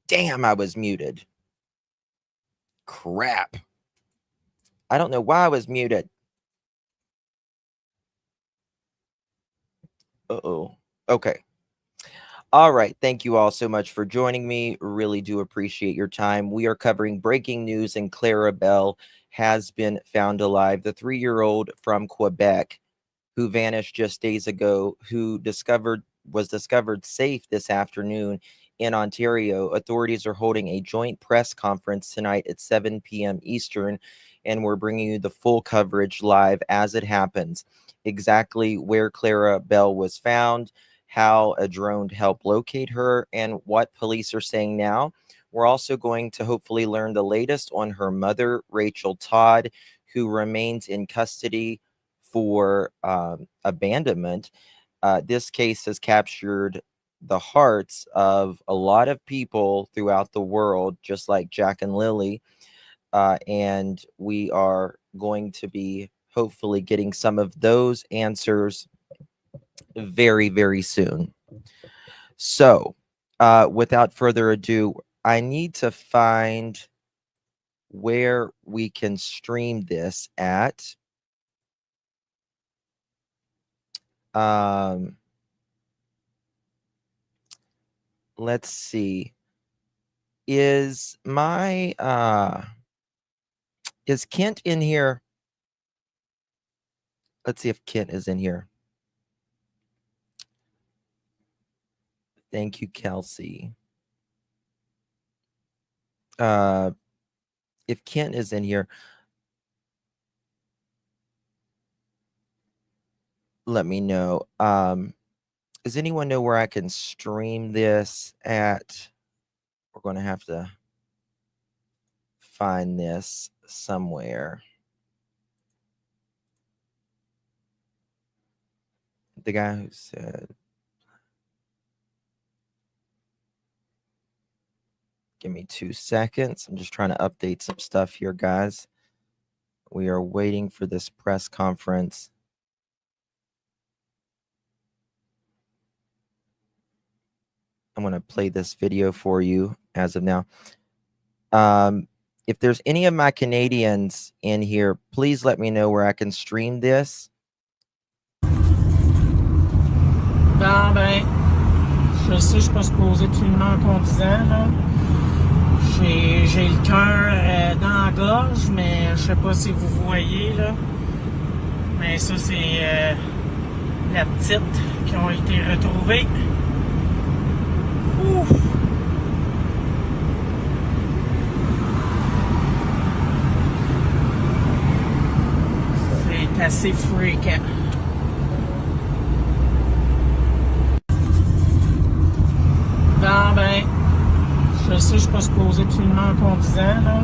Damn, I was muted. Crap. I don't know why I was muted. Uh-oh. Okay. All right. Thank you all so much for joining me. Really do appreciate your time. We are covering breaking news, and Clara Bell has been found alive. The 3-year-old from Quebec who vanished just days ago, who was discovered safe this afternoon in Ontario. Authorities are holding a joint press conference tonight at 7 p.m. Eastern, and we're bringing you the full coverage live as it happens. Exactly where Clara Bell was found, how a drone helped locate her, and what police are saying now. We're also going to hopefully learn the latest on her mother, Rachel Todd, who remains in custody for abandonment. This case has captured the hearts of a lot of people throughout the world, just like Jack and Lily. And we are going to be hopefully getting some of those answers very, very soon. So, without further ado, I need to find where we can stream this at. Let's see. Is Kent in here? Let's see if Kent is in here. Thank you, Kelsey. If Kent is in here, let me know. Does anyone know where I can stream this at? We're going to have to find this somewhere. The guy who said, give me 2 seconds. I'm just trying to update some stuff here, guys. We are waiting for this press conference. I'm going to play this video for you as of now. If there's any of my Canadians in here, please let me know where I can stream this. Ben, je sais, je suis pas supposé de filmer en conduisant, là. J'ai le cœur dans la gorge, mais je sais pas si vous voyez, là. Mais ça, c'est la petite qui ont été retrouvées. Ouf! C'est assez fréquent. Ben, je sais, je suis pas supposé de filmer en conduisant, là.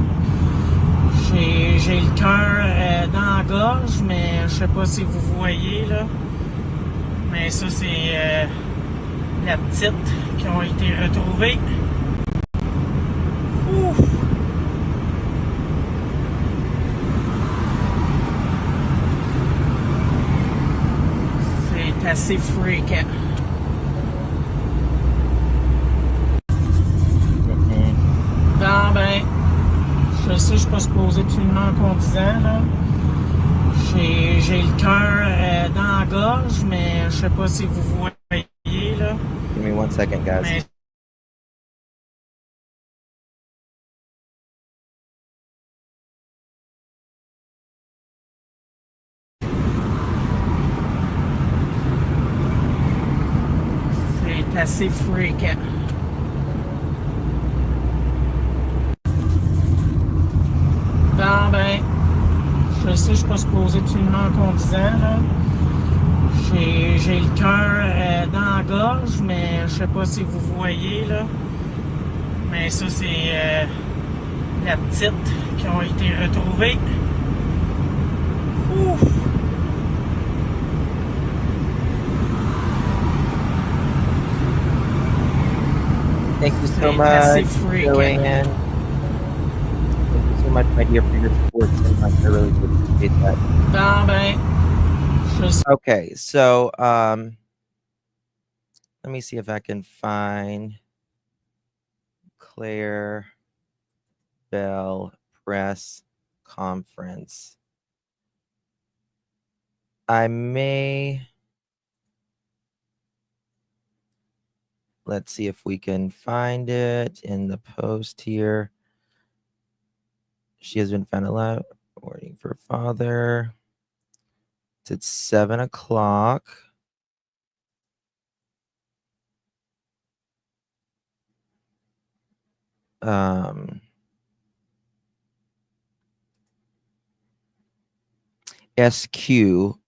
J'ai le cœur dans la gorge, mais je sais pas si vous voyez, là. Mais ça, c'est la petite qui ont été retrouvées. Ouf! C'est assez fréquent. Ben, je sais, je suis pas supposé de filmer en conduisant, là. J'ai le cœur dans la gorge, mais je sais pas si vous voyez, là. Give me 1 second, guys. Mais c'est assez fréquent. Ben, je sais, je suis pas supposé de filmer en conduisant, là. J'ai le cœur dans la gorge, mais je sais pas si vous voyez, là. Mais ça, c'est la petite qui ont été retrouvées. Ouf! Thank you so C'est much, assez fréquent. Joanne. Thank you so much, my dear, for your support so much. I really do appreciate that. Ben, je sais. Okay, so let me see if I can find Claire Bell press conference. I may... Let's see if we can find it in the post here. She has been found alive, waiting for father. It's at 7 o'clock. SQ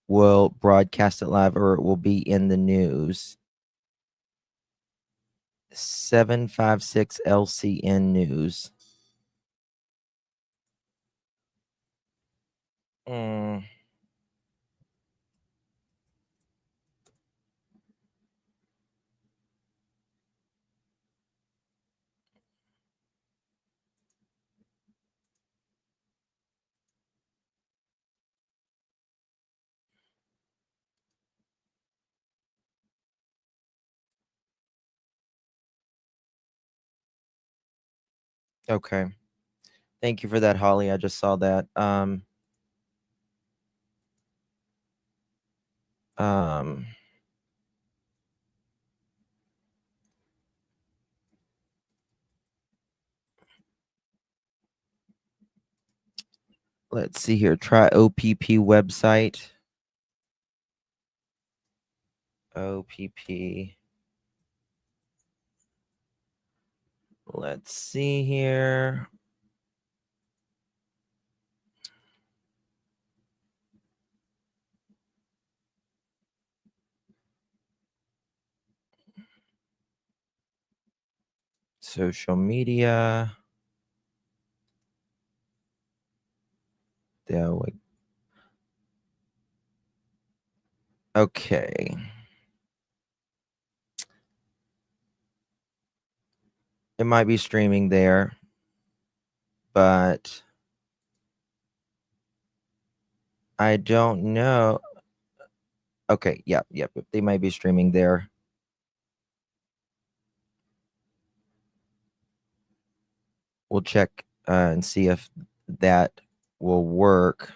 will broadcast it live, or it will be in the news. 756 LCN News. Okay. Thank you for that, Holly. I just saw that. Let's see here. Try OPP website. OPP. Let's see here. Social media. There we... Okay. It might be streaming there, but I don't know. Okay, yep. They might be streaming there. We'll check and see if that will work.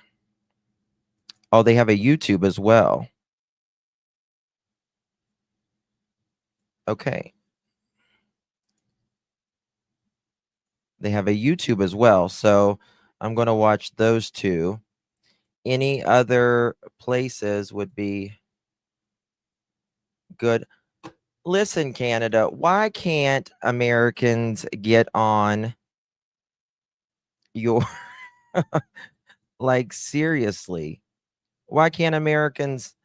Oh, they have a YouTube as well. Okay. They have a YouTube as well, so I'm going to watch those two. Any other places would be good. Listen, Canada, why can't Americans get on your... like, seriously? Why can't Americans...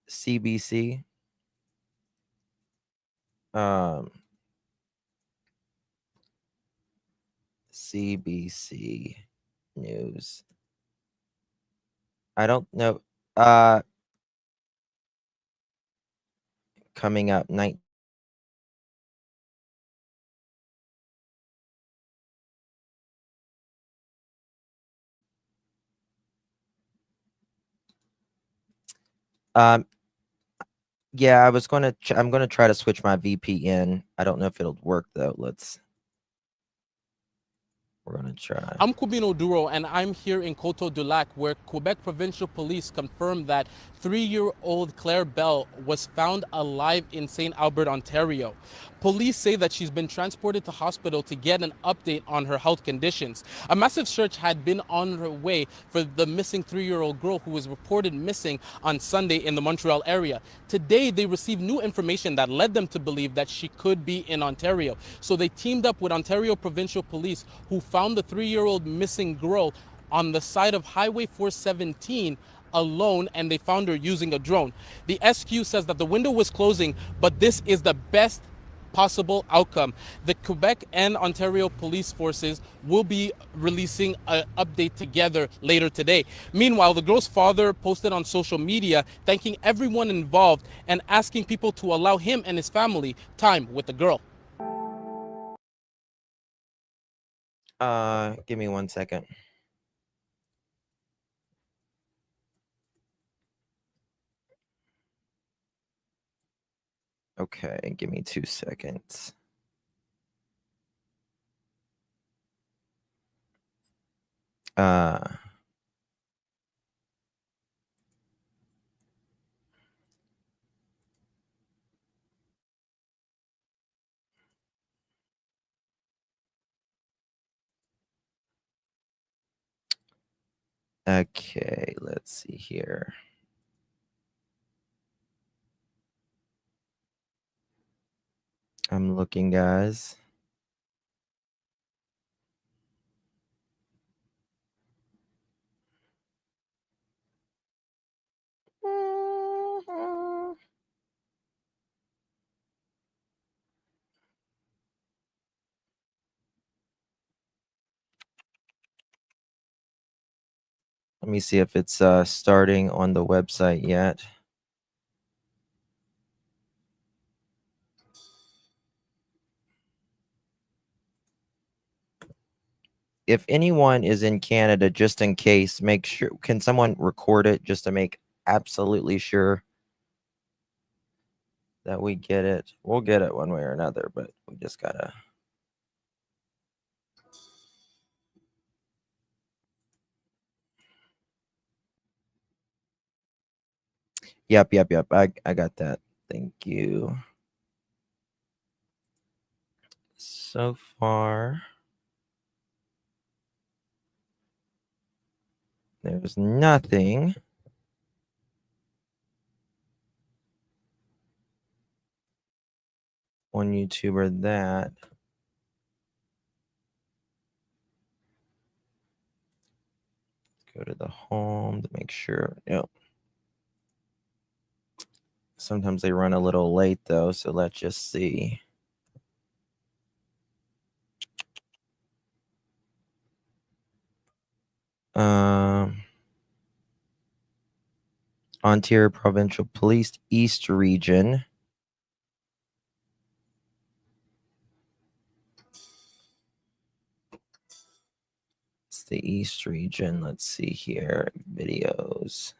CBC? CBC News. I don't know. Coming up, night. Yeah, I was gonna. I'm gonna try to switch my VPN. I don't know if it'll work though. We're gonna try. I'm Kubino Duro, and I'm here in Coteau du Lac, where Quebec Provincial Police confirmed that 3-year-old Claire Bell was found alive in St. Albert, Ontario. Police say that she's been transported to hospital to get an update on her health conditions. A massive search had been on her way for the missing 3-year-old girl who was reported missing on Sunday in the Montreal area. Today, they received new information that led them to believe that she could be in Ontario. So they teamed up with Ontario Provincial Police, who found the 3-year-old missing girl on the side of Highway 417 alone, and they found her using a drone. The SQ says that the window was closing, but this is the best possible outcome. The Quebec and Ontario police forces will be releasing an update together later today. Meanwhile, the girl's father posted on social media thanking everyone involved and asking people to allow him and his family time with the girl. Give me 1 second. Okay, give me 2 seconds. Okay, let's see here. I'm looking, guys. Let me see if it's starting on the website yet. If anyone is in Canada, just in case, make sure, can someone record it just to make absolutely sure that we get it? We'll get it one way or another, but we just gotta. Yep. I got that. Thank you. So far, there's nothing on YouTube or that. Go to the home to make sure. Yep. Sometimes they run a little late though, so let's just see. Ontario Provincial Police East Region. It's the East Region. Let's see here. Videos.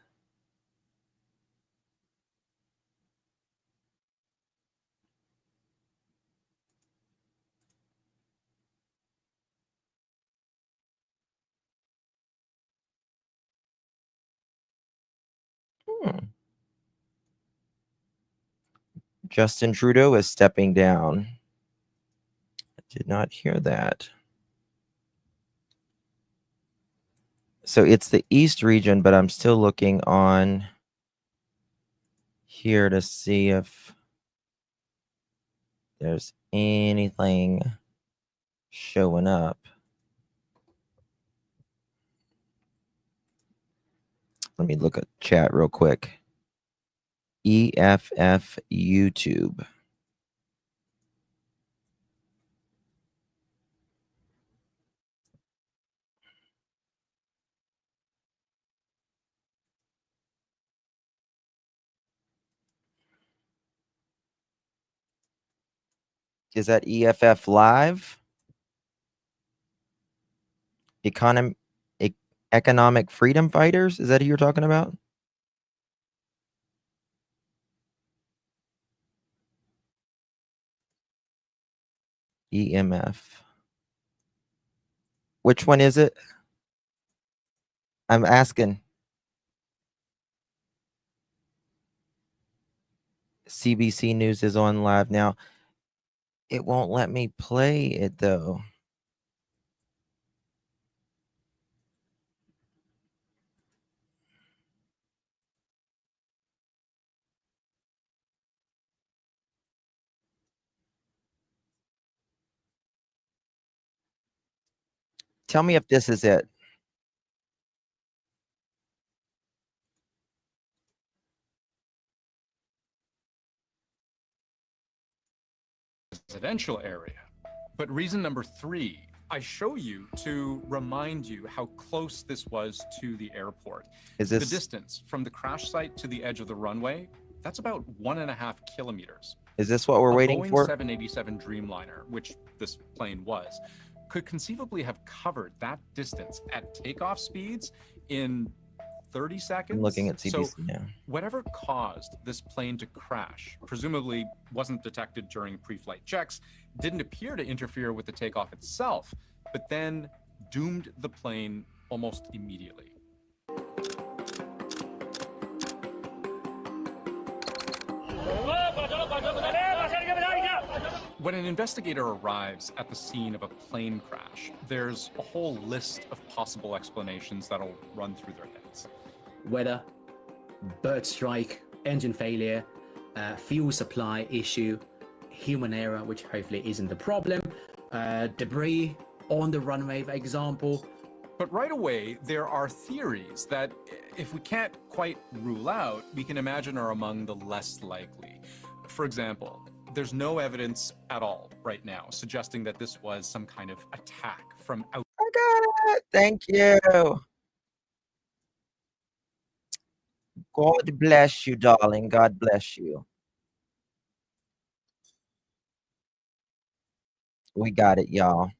Justin Trudeau is stepping down. I did not hear that. So it's the East Region, but I'm still looking on here to see if there's anything showing up. Let me look at chat real quick. EFF YouTube. Is that EFF Live? Economic Freedom Fighters? Is that who you're talking about? EMF. Which one is it? I'm asking. CBC News is on live now. It won't let me play it though. Tell me if this is it. Residential area. But reason number 3, I show you to remind you how close this was to the airport. Is The this distance from the crash site to the edge of the runway, that's about 1.5 kilometers. is this what we're waiting Boeing for? 787 Dreamliner, which this plane was, could conceivably have covered that distance at takeoff speeds in 30 seconds. I'm looking at CBC So now. whatever caused this plane to crash, presumably wasn't detected during pre-flight checks, didn't appear to interfere with the takeoff itself, but then doomed the plane almost immediately. When an investigator arrives at the scene of a plane crash, there's a whole list of possible explanations that'll run through their heads. Weather, bird strike, engine failure, fuel supply issue, human error, which hopefully isn't the problem, debris on the runway, for example. But right away, there are theories that, if we can't quite rule out, we can imagine are among the less likely. For example, there's no evidence at all right now suggesting that this was some kind of attack from out. I got it. Thank you. God bless you, darling. God bless you. We got it, y'all.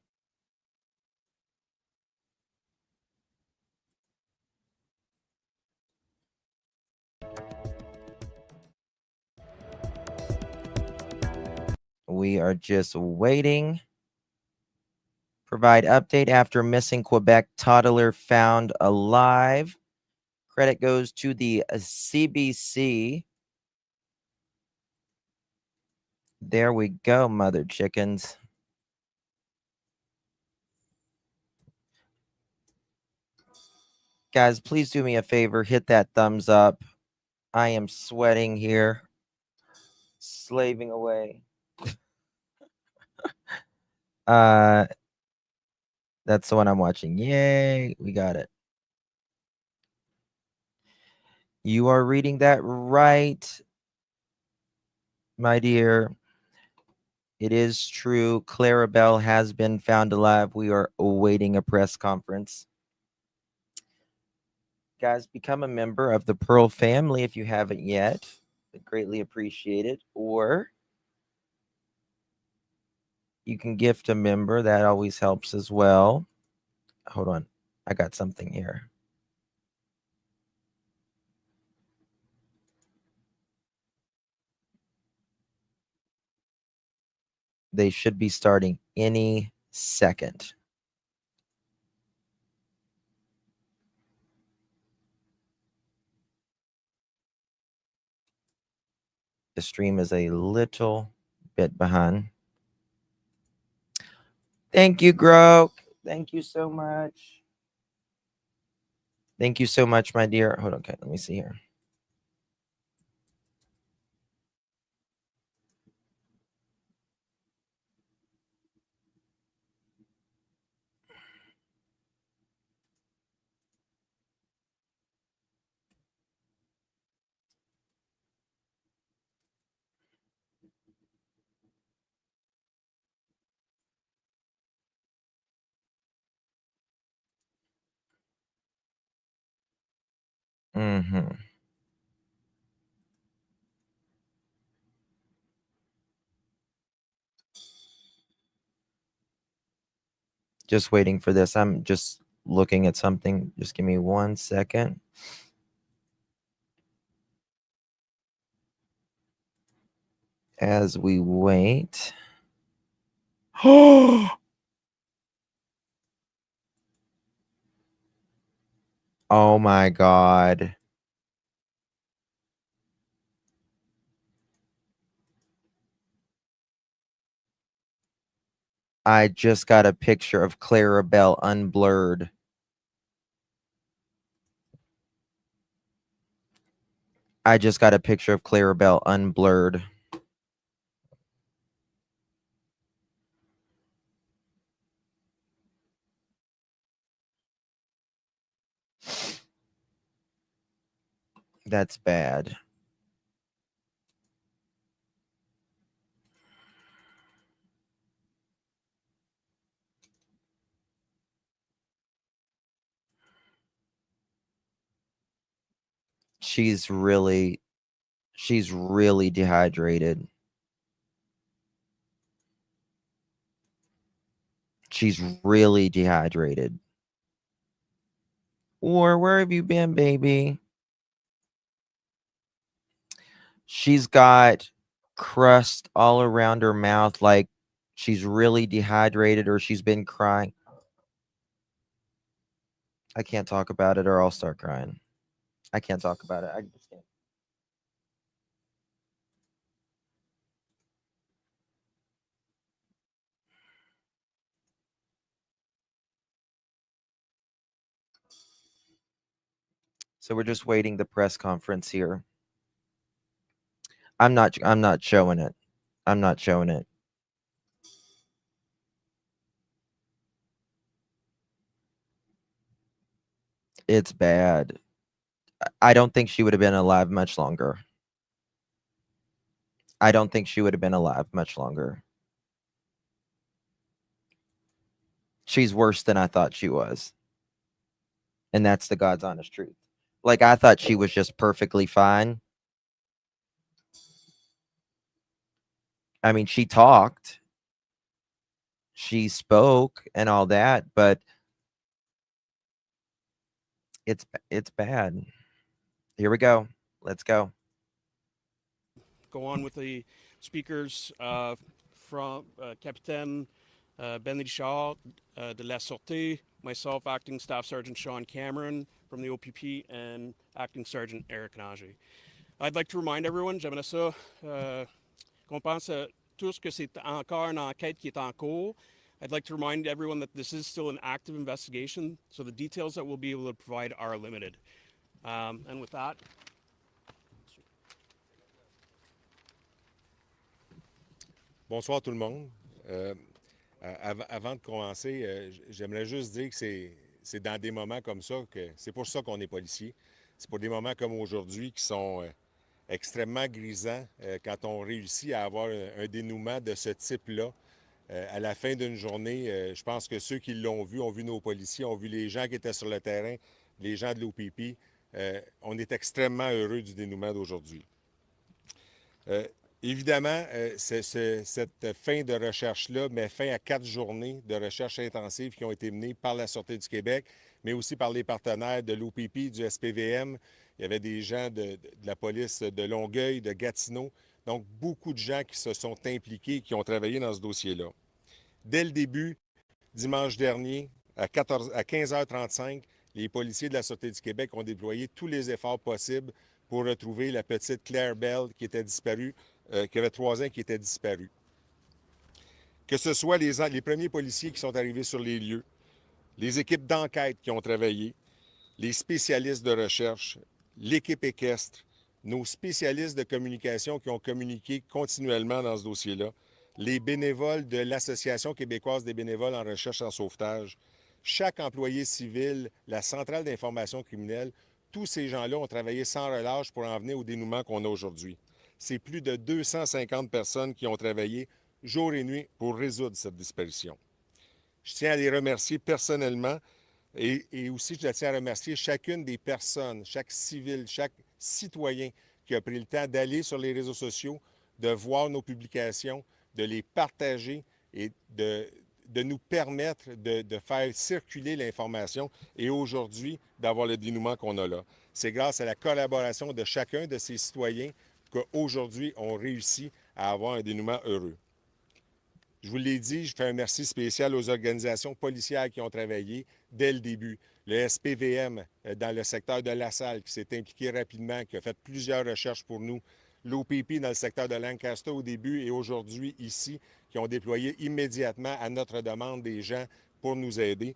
We are just waiting. Provide update after missing Quebec toddler found alive. Credit goes to the CBC. There we go, mother chickens. Guys, please do me a favor. Hit that thumbs up. I am sweating here. Slaving away. That's the one I'm watching. Yay, we got it. You are reading that right, my dear. It is true. Clarabelle has been found alive. We are awaiting a press conference. Guys, become a member of the Pearl family if you haven't yet. I'd greatly appreciate it. Or you can gift a member. That always helps as well. Hold on. I got something here. They should be starting any second. The stream is a little bit behind. Thank you, Groke. Thank you so much. Thank you so much, my dear. Hold on. Okay, let me see here. Mm-hmm. Just waiting for this. I'm just looking at something. Just give me 1 second. As we wait. Oh my God. I just got a picture of Clarabelle unblurred. I just got a picture of Clarabelle unblurred. That's bad. She's really dehydrated. She's really dehydrated. War, where have you been, baby? She's got crust all around her mouth, like she's really dehydrated or she's been crying. I can't talk about it or I'll start crying. I can't talk about it. I just can't. So we're just waiting the press conference here. I'm not showing it. I'm not showing it. It's bad. I don't think she would have been alive much longer. I don't think she would have been alive much longer. She's worse than I thought she was. And that's the God's honest truth. Like, I thought she was just perfectly fine. I mean, she talked, she spoke and all that, but it's bad. Here we go. Let's go. Go on with the speakers from Capitaine Ben Richard de la Sûreté, myself, Acting Staff Sergeant Sean Cameron from the OPP, and Acting Sergeant Eric Nager. I'd like to remind everyone, j'aimerais ça qu'on pense tous que c'est encore une enquête qui est en cours. I'd like to remind everyone that this is still an active investigation, so the details that we'll be able to provide are limited. And with that, Bonsoir tout le monde. Avant de commencer, j'aimerais juste dire que c'est dans des moments comme ça que c'est pour ça qu'on est policier. C'est pour des moments comme aujourd'hui qui sont extrêmement grisants quand on réussit à avoir un dénouement de ce type-là. À la fin d'une journée, je pense que ceux qui l'ont vu ont vu nos policiers, ont vu les gens qui étaient sur le terrain, les gens de l'OPP. On est extrêmement heureux du dénouement d'aujourd'hui. Évidemment, cette fin de recherche-là met fin à 4 journées de recherche intensive qui ont été menées par la Sûreté du Québec, mais aussi par les partenaires de l'OPP, du SPVM. Il y avait des gens de la police de Longueuil, de Gatineau. Donc, beaucoup de gens qui se sont impliqués, qui ont travaillé dans ce dossier-là. Dès le début, dimanche dernier, à 15h35, les policiers de la Sûreté du Québec ont déployé tous les efforts possibles pour retrouver la petite Claire Bell qui était disparue, qui avait 3 ans, qui était disparue. Que ce soit les premiers policiers qui sont arrivés sur les lieux, les équipes d'enquête qui ont travaillé, les spécialistes de recherche, l'équipe équestre, nos spécialistes de communication qui ont communiqué continuellement dans ce dossier-là, les bénévoles de l'Association québécoise des bénévoles en recherche et en sauvetage, chaque employé civil, la centrale d'information criminelle, tous ces gens-là ont travaillé sans relâche pour en venir au dénouement qu'on a aujourd'hui. C'est plus de 250 personnes qui ont travaillé jour et nuit pour résoudre cette disparition. Je tiens à les remercier personnellement et aussi je tiens à remercier chacune des personnes, chaque civil, chaque citoyen qui a pris le temps d'aller sur les réseaux sociaux, de voir nos publications, de les partager et de nous permettre de faire circuler l'information et aujourd'hui d'avoir le dénouement qu'on a là. C'est grâce à la collaboration de chacun de ces citoyens qu'aujourd'hui, on réussit à avoir un dénouement heureux. Je vous l'ai dit, je fais un merci spécial aux organisations policières qui ont travaillé dès le début. Le SPVM dans le secteur de La Salle qui s'est impliqué rapidement, qui a fait plusieurs recherches pour nous. L'OPP dans le secteur de Lancaster au début et aujourd'hui ici, qui ont déployé immédiatement à notre demande des gens pour nous aider.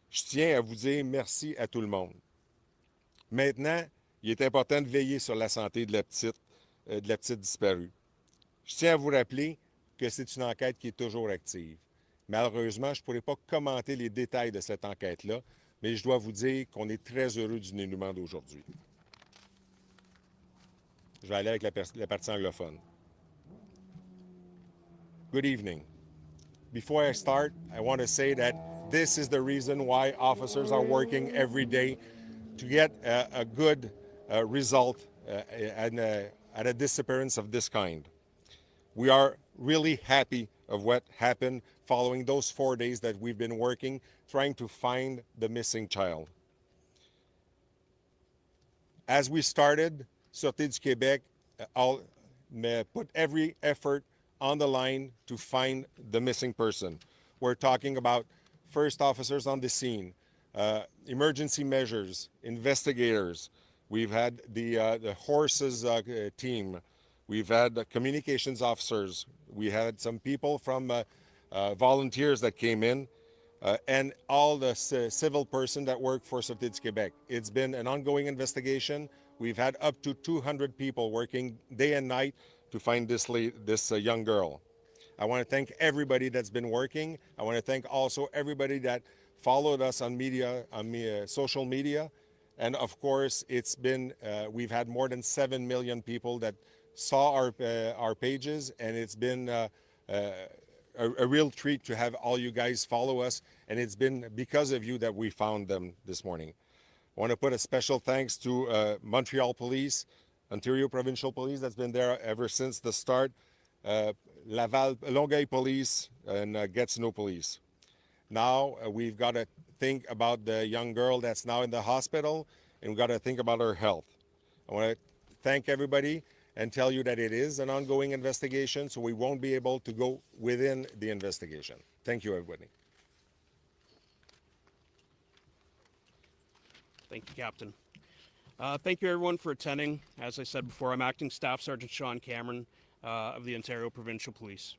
Je tiens à vous dire merci à tout le monde. Maintenant, il est important de veiller sur la santé de la petite disparue. Je tiens à vous rappeler que c'est une enquête qui est toujours active. Malheureusement, je ne pourrai pas commenter les détails de cette enquête-là, mais je dois vous dire qu'on est très heureux du dénouement d'aujourd'hui. Je vais aller avec la partie anglophone. Good evening. Before I start, I want to say that this is the reason why officers are working every day to get a good result at a disappearance of this kind. We are really happy of what happened following those 4 days that we've been working, trying to find the missing child. As we started, Sûreté du Québec put every effort on the line to find the missing person. We're talking about first officers on the scene, emergency measures, investigators. We've had the horses team. We've had communications officers. We had some people from volunteers that came in, and all the civil person that work for Sûreté du Québec. It's been an ongoing investigation. We've had up to 200 people working day and night to find this young girl. I want to thank everybody that's been working. I want to thank also everybody that followed us on media, social media. And of course, it's been, we've had more than 7 million people that saw our pages, and it's been a real treat to have all you guys follow us. And it's been because of you that we found them this morning. I want to put a special thanks to Montreal Police, Ontario Provincial Police that's been there ever since the start, Laval, Longueuil Police, and Gatineau Police. Now we've got to think about the young girl that's now in the hospital, and we've got to think about her health. I want to thank everybody and tell you that it is an ongoing investigation, so we won't be able to go within the investigation. Thank you, everybody. Thank you, Captain. Thank you, everyone, for attending. As I said before, I'm Acting Staff Sergeant Sean Cameron of the Ontario Provincial Police.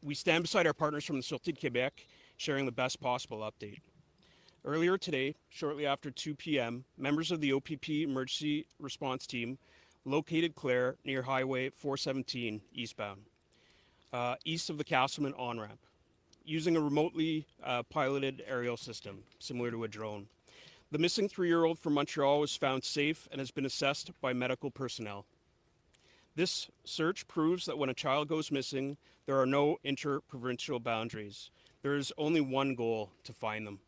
We stand beside our partners from the Sûreté de Québec, sharing the best possible update. Earlier today, shortly after 2 p.m., members of the OPP Emergency Response Team located Claire near Highway 417 eastbound, east of the Castleman on-ramp, using a remotely piloted aerial system, similar to a drone. The missing 3-year-old from Montreal was found safe and has been assessed by medical personnel. This search proves that when a child goes missing, there are no inter-provincial boundaries. There is only one goal: to find them.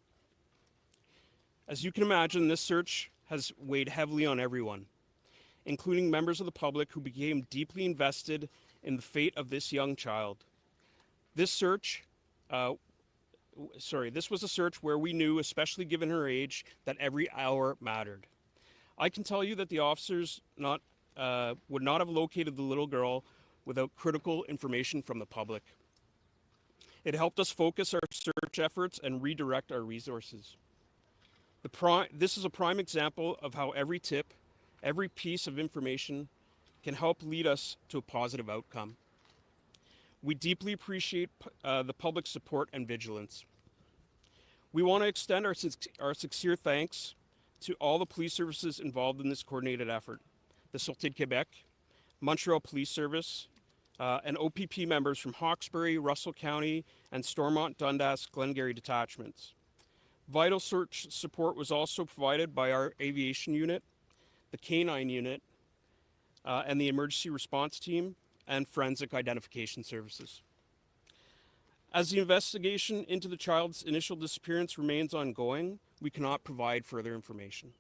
As you can imagine, this search has weighed heavily on everyone, including members of the public who became deeply invested in the fate of this young child. This was a search where we knew, especially given her age, that every hour mattered. I can tell you that the officers would not have located the little girl without critical information from the public. It helped us focus our search efforts and redirect our resources. This is a prime example of how every tip, every piece of information can help lead us to a positive outcome. We deeply appreciate the public's support and vigilance. We want to extend our sincere thanks to all the police services involved in this coordinated effort: the Sûreté de Québec, Montreal Police Service, and OPP members from Hawkesbury, Russell County, and Stormont, Dundas, Glengarry detachments. Vital search support was also provided by our aviation unit, the K-9 unit, and the emergency response team, and forensic identification services. As the investigation into the child's initial disappearance remains ongoing, we cannot provide further information.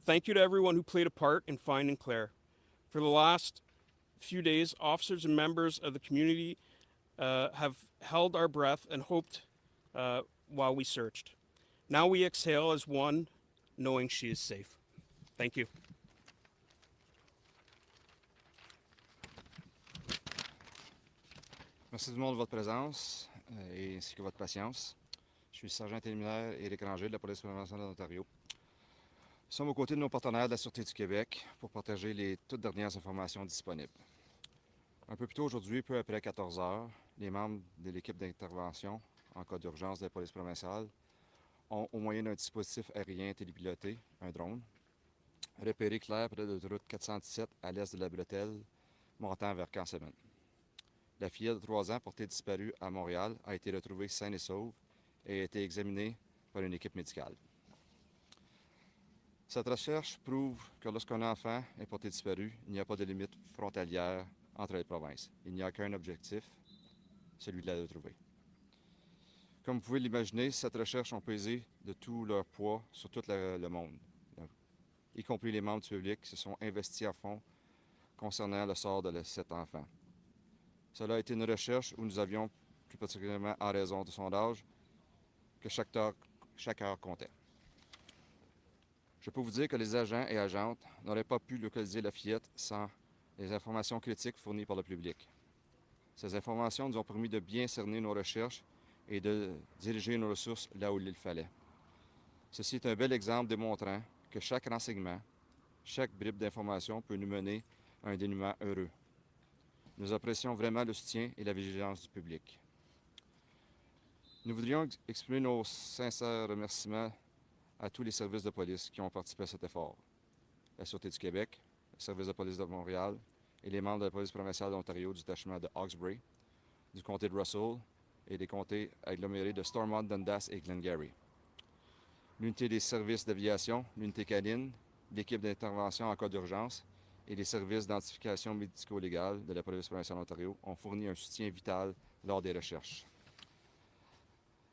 Thank you to everyone who played a part in finding Claire. For the last few days, officers and members of the community have held our breath and hoped while we searched. Now we exhale as one, knowing she is safe. Thank you. Merci tout le monde de votre présence et ainsi que votre patience. Je suis le sergent intérimaire Éric Ranger de la Police provinciale de l'Ontario. Nous sommes aux côtés de nos partenaires de la Sûreté du Québec pour partager les toutes dernières informations disponibles. Un peu plus tôt aujourd'hui, peu après 14 heures, les membres de l'équipe d'intervention en cas d'urgence de la Police provinciale ont, au moyen d'un dispositif aérien télépiloté, un drone, repéré Claire près de l'autoroute 417 à l'est de la bretelle, montant vers Cancéman. La fillette de 3 ans portée disparue à Montréal a été retrouvée saine et sauve et a été examinée par une équipe médicale. Cette recherche prouve que lorsqu'un enfant est porté disparu, il n'y a pas de limite frontalière entre les provinces. Il n'y a qu'un objectif, celui de la retrouver. Comme vous pouvez l'imaginer, cette recherche a pesé de tout leur poids sur tout le monde, y compris les membres du public qui se sont investis à fond concernant le sort de cet enfant. Cela a été une recherche où nous avions, plus particulièrement en raison de son âge, que chaque heure comptait. Je peux vous dire que les agents et agentes n'auraient pas pu localiser la fillette sans les informations critiques fournies par le public. Ces informations nous ont permis de bien cerner nos recherches et de diriger nos ressources là où il fallait. Ceci est un bel exemple démontrant que chaque renseignement, chaque bribe d'information peut nous mener à un dénouement heureux. Nous apprécions vraiment le soutien et la vigilance du public. Nous voudrions exprimer nos sincères remerciements à tous les services de police qui ont participé à cet effort. La Sûreté du Québec, le Service de police de Montréal et les membres de la police provinciale d'Ontario du détachement de Hawkesbury, du comté de Russell et des comtés agglomérés de Stormont, Dundas et Glengarry. L'unité des services d'aviation, l'unité canine, l'équipe d'intervention en cas d'urgence et les services d'identification médico-légale de la police provinciale d'Ontario ont fourni un soutien vital lors des recherches.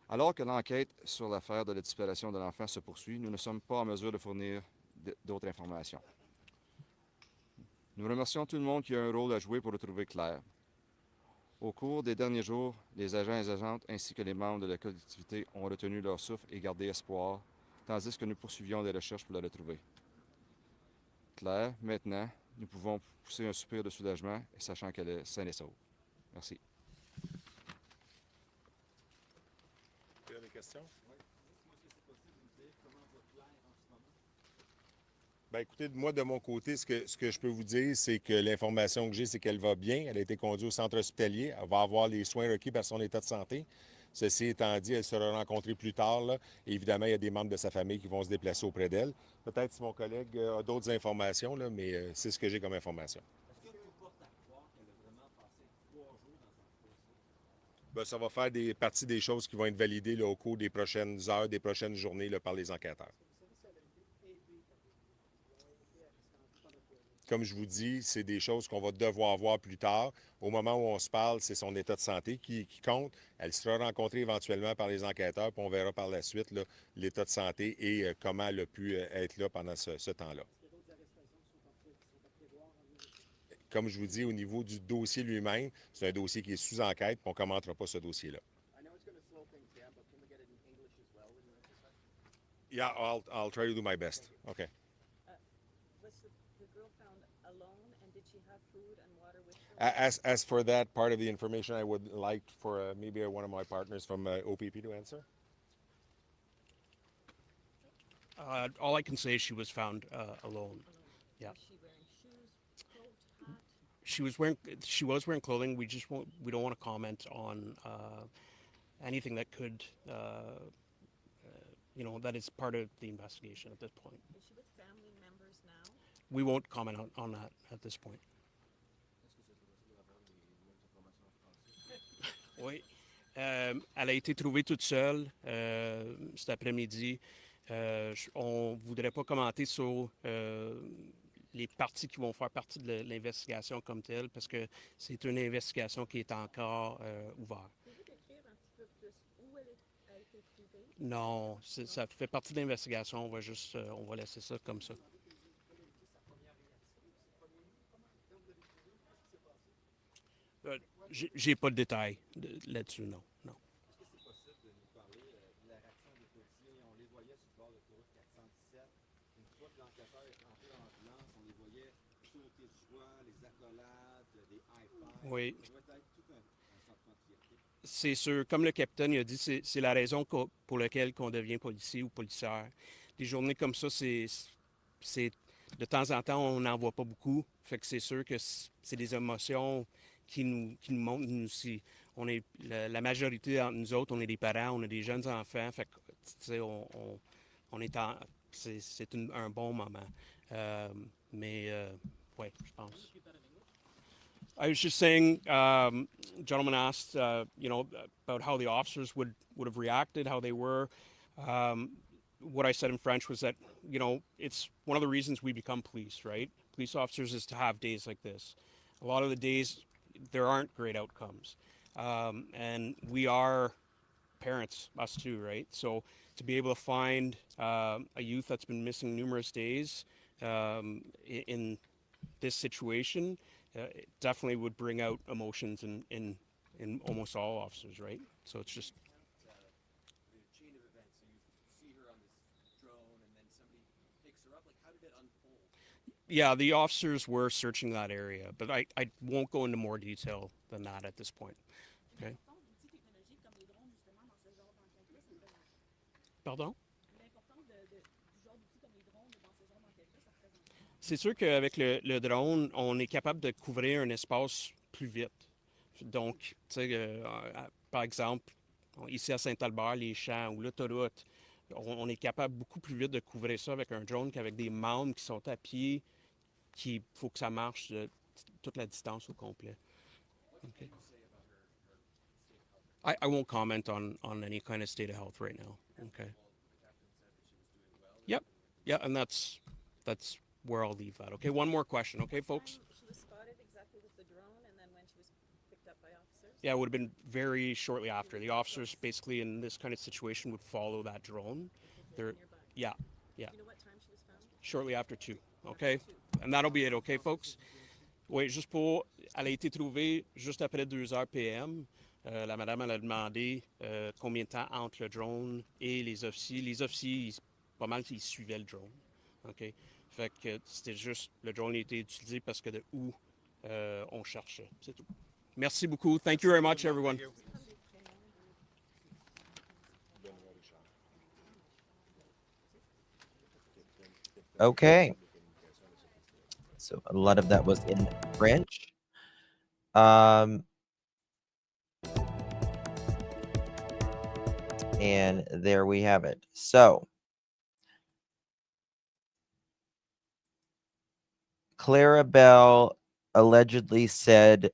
Alors que l'enquête sur l'affaire de la disparition de l'enfant se poursuit, nous ne sommes pas en mesure de fournir d'autres informations. Nous remercions tout le monde qui a un rôle à jouer pour retrouver Claire. Au cours des derniers jours, les agents et les agentes ainsi que les membres de la collectivité ont retenu leur souffle et gardé espoir, tandis que nous poursuivions les recherches pour la retrouver. Claire, maintenant, nous pouvons pousser un soupir de soulagement, sachant qu'elle est saine et sauve. Merci. Tu as des questions? Ben écoutez, moi, de mon côté, ce que je peux vous dire, c'est que l'information que j'ai, c'est qu'elle va bien. Elle a été conduite au centre hospitalier. Elle va avoir les soins requis par son état de santé. Ceci étant dit, elle sera rencontrée plus tard. Là. Et évidemment, il y a des membres de sa famille qui vont se déplacer auprès d'elle. Peut-être si mon collègue a d'autres informations, là, mais c'est ce que j'ai comme information. Ben, ça va faire partie des choses qui vont être validées là, au cours des prochaines heures, des prochaines journées là, par les enquêteurs. Comme je vous dis, c'est des choses qu'on va devoir voir plus tard. Au moment où on se parle, c'est son état de santé qui compte. Elle sera rencontrée éventuellement par les enquêteurs, puis on verra par la suite là, l'état de santé et comment elle a pu être là pendant ce temps-là. Comme je vous dis, au niveau du dossier lui-même, c'est un dossier qui est sous enquête, puis on ne commentera pas ce dossier-là. Yeah, I'll try to do my best. Okay. As for that part of the information, I would like for maybe one of my partners from OPP to answer. All I can say is she was found alone. Yeah. Was she wearing shoes, coat, hat? She was wearing clothing. We don't want to comment on anything that could that is part of the investigation at this point. Is she with family members now? We won't comment on that at this point. Oui. Elle a été trouvée toute seule cet après-midi. On ne voudrait pas commenter sur les parties qui vont faire partie de l'investigation comme telle, parce que c'est une investigation qui est encore ouverte. Pouvez-vous décrire un petit peu plus où elle a été trouvée? Non, ça fait partie de l'investigation. On va laisser ça comme ça. J'ai pas de détails là-dessus, non. Est-ce que c'est possible de nous parler de la réaction des policiers? On les voyait sur le bord de l'autoroute 417. Une fois que l'enquêteur est rentré dans l'ambulance, on les voyait sauter de joie, les accolades, des high-fives. Oui. Ça doit être tout un sentiment de fierté. C'est sûr, comme le capitaine a dit, c'est la raison pour laquelle on devient policier ou policière. Des journées comme ça, c'est de temps en temps, on n'en voit pas beaucoup. Fait que c'est sûr que c'est des émotions qui nous montrent, nous aussi. On est la majorité d'entre nous autres, on est des parents, on a des jeunes enfants. Fait que, tu sais, on est c'est un bon moment. Ouais, je pense. I was just saying, gentleman asked, about how the officers would have reacted, how they were. What I said in French was that, it's one of the reasons we become police, right? Police officers is to have days like this. A lot of the days, there aren't great outcomes. And we are parents, us too, right? So to be able to find a youth that's been missing numerous days in this situation, it definitely would bring out emotions in almost all officers, right? So it's just... The chain of events. So you see her on this drone, and then somebody picks her Yeah, the officers were searching that area, but I won't go into more detail than that at this point. Okay. Pardon? C'est sûr qu'avec le drone, on est capable de couvrir un espace plus vite. Donc, tu sais, par exemple, ici à Saint-Albert, les champs ou l'autoroute, on est capable beaucoup plus vite de couvrir ça avec un drone qu'avec des membres qui sont à pied, qu'il faut que ça marche toute la distance au complet. Okay. I won't comment on any kind of state of health right now. Okay. Yep. Yeah, and that's where I'll leave that. Okay, one more question. Okay, folks? She was spotted exactly with the drone, and then when she was picked up by officers? Yeah, it would have been very shortly after. The officers basically in this kind of situation would follow that drone. They're, yeah, yeah. You know what time she was found? Shortly after 2. Okay? And that'll be it, okay, folks? Oui, juste pour. Elle a été trouvée juste après 2h PM. La madame, elle a demandé combien de temps entre le drone et les officiers. Les officiers, pas mal, ils suivaient le drone. OK? Fait que c'était juste. Le drone a été utilisé parce que de où on cherchait. C'est tout. Merci beaucoup. Thank you very much, everyone. Okay. So a lot of that was in French. And there we have it. So Clarabelle allegedly said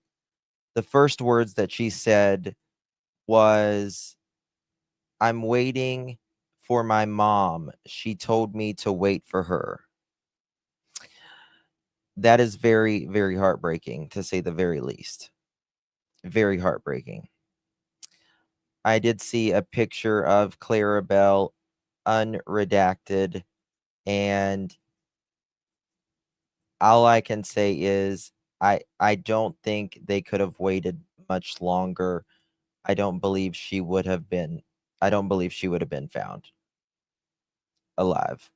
the first words that she said was, "I'm waiting for my mom. She told me to wait for her." That is very, very heartbreaking, to say the very least. Very heartbreaking. I did see a picture of Clarabelle unredacted, and all I can say is I don't think they could have waited much longer. I don't believe she would have been found alive.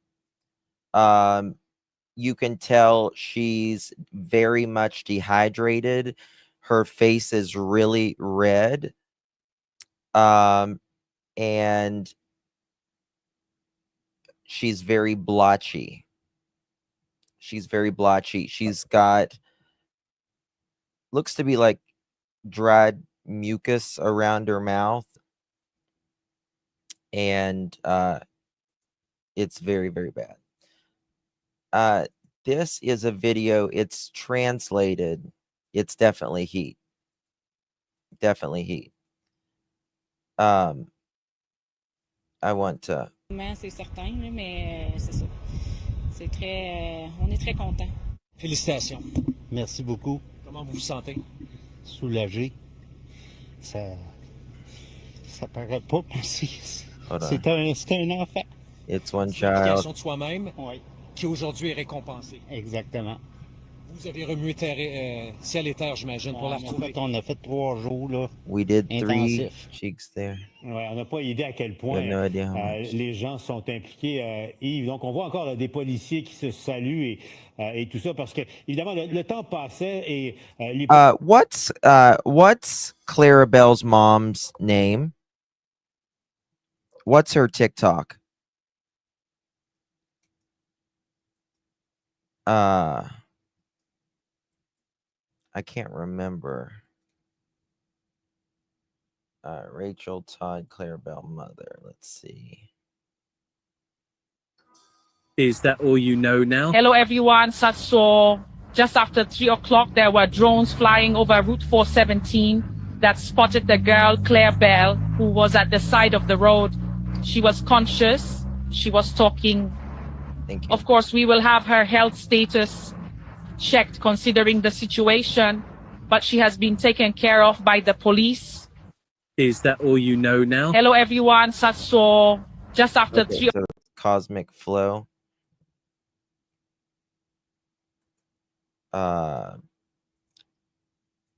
You can tell she's very much dehydrated. Her face is really red. And she's very blotchy. She's very blotchy. She's got, looks to be like dried mucus around her mouth. And it's very, very bad. This is a video. It's translated. It's definitely heat. Definitely heat. I want to. C'est certain, mais c'est ça. C'est très, on est très contents. Félicitations. Merci beaucoup. Comment vous vous sentez? Soulagé. Ça paraît pas, mais c'est un enfant. It's one child. L'implication de soi-même, oui, qui aujourd'hui est récompensée. Exactement. Vous avez remué ciel et terre, j'imagine, pour la retrouver. On a fait 3 jours là. We did 3 intensifs. cheeks there. Ouais, on n'a pas idée à quel point no idea how much. les gens sont impliqués, Yves. Donc, on voit encore là, des policiers qui se saluent et tout ça parce que, évidemment, le temps passait et les... What's Clarabelle's mom's name? What's her TikTok? I can't remember. Rachel Todd Clarabelle mother. Let's see. Is that all you know now? Hello everyone. So just after 3 o'clock, there were drones flying over Route 417 that spotted the girl Claire Bell, who was at the side of the road. She was conscious. She was talking. Thank you. Of course, we will have her health status checked considering the situation, but she has been taken care of by the police. Is that all you know now? Hello everyone. So just after 3 so Cosmic Flow.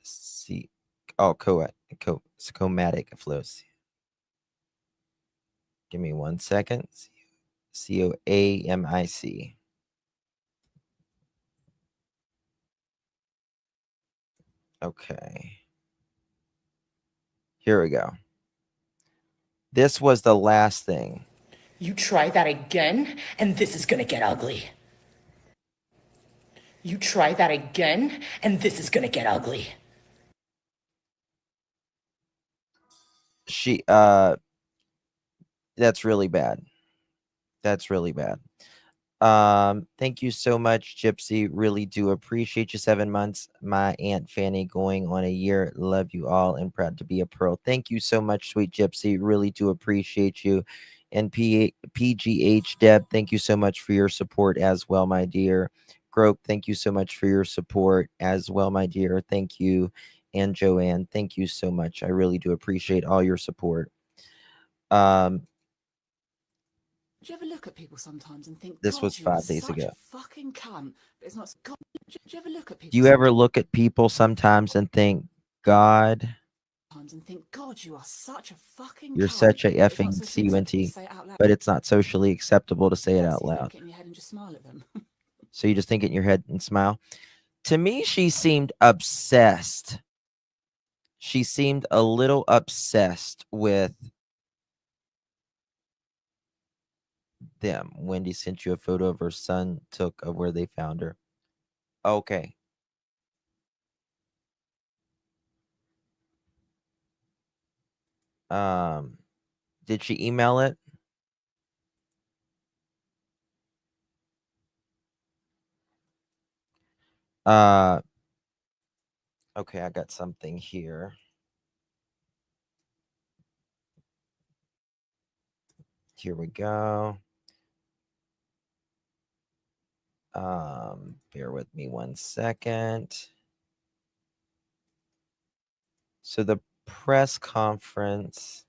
See, chromatic flows. Give me 1 second. COAMIC. Okay. Here we go. This was the last thing. You try that again, and this is gonna get ugly. You try that again, and this is gonna get ugly. That's really bad. That's really bad. Thank you so much, Gypsy. Really do appreciate you. 7 months. My Aunt Fanny going on a year. Love you all and proud to be a pearl. Thank you so much, sweet Gypsy. Really do appreciate you. And PGH Deb, thank you so much for your support as well, my dear. Grope, thank you so much for your support as well, my dear. Thank you. And Joanne, thank you so much. I really do appreciate all your support. Do you ever look at people sometimes and think, This God, was you are 5 days such ago. a fucking cunt? But it's not. God, do you ever look at people Do you ever look at people sometimes and think, God, sometimes and think, God, you are such a fucking you're cunt? such a But it's not effing socially acceptable to CUNT, say it out loud. but it's not socially acceptable to say it Yeah, out so you think loud. it in your head and just smile at them. So you just think it in your head and smile. To me, she seemed obsessed. She seemed a little obsessed with them. Wendy sent you a photo of her son took of where they found her. Okay. Did she email it? Okay, I got something here. Here we go. Bear with me 1 second. So the press conference.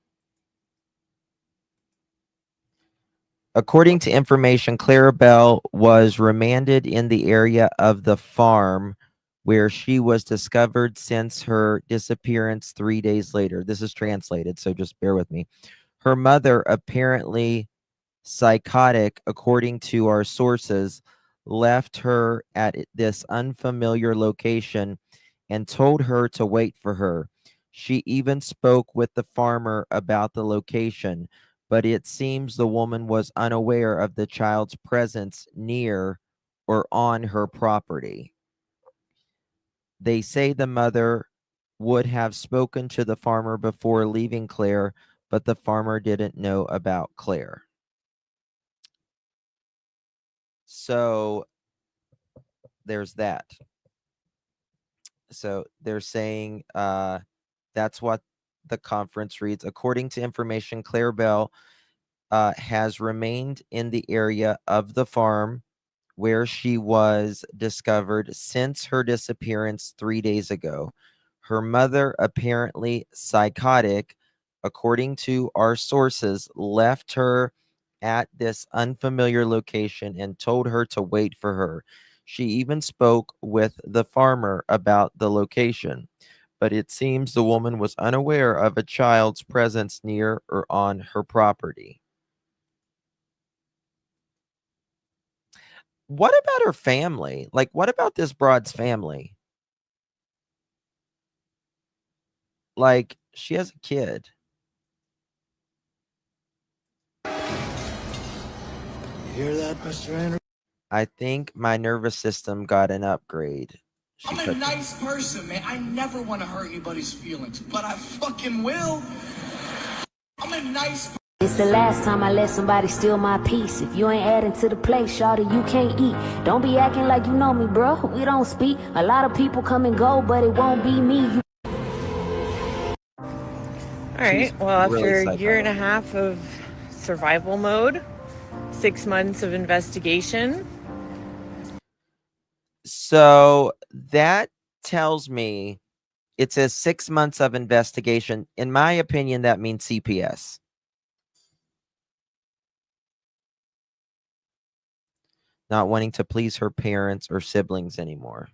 According to information, Clarabelle was remanded in the area of the farm where she was discovered since her disappearance 3 days later. This is translated, so just bear with me. Her mother, apparently psychotic, according to our sources, left her at this unfamiliar location and told her to wait for her. She even spoke with the farmer about the location, but it seems the woman was unaware of the child's presence near or on her property. They say the mother would have spoken to the farmer before leaving Claire, but the farmer didn't know about Claire. So there's that. So they're saying that's what the conference reads. According to information, Claire Bell has remained in the area of the farm where she was discovered since her disappearance 3 days ago. Her mother, apparently psychotic, according to our sources, left her at this unfamiliar location and told her to wait for her. She even spoke with the farmer about the location, but it seems the woman was unaware of a child's presence near or on her property. What about her family? Like, what about this broad's family? Like, she has a kid. You hear that, Mr. Andrew? I think my nervous system got an upgrade. I'm a nice person, man. I never want to hurt anybody's feelings, but I fucking will. I'm a nice person. It's the last time I let somebody steal my peace. If you ain't adding to the plate, shawty, you can't eat. Don't be acting like you know me, bro. We don't speak. A lot of people come and go, but it won't be me. All right. Well, after a year and a half of survival mode, 6 months of investigation. So that tells me it says 6 months of investigation. In my opinion, that means CPS. Not wanting to please her parents or siblings anymore.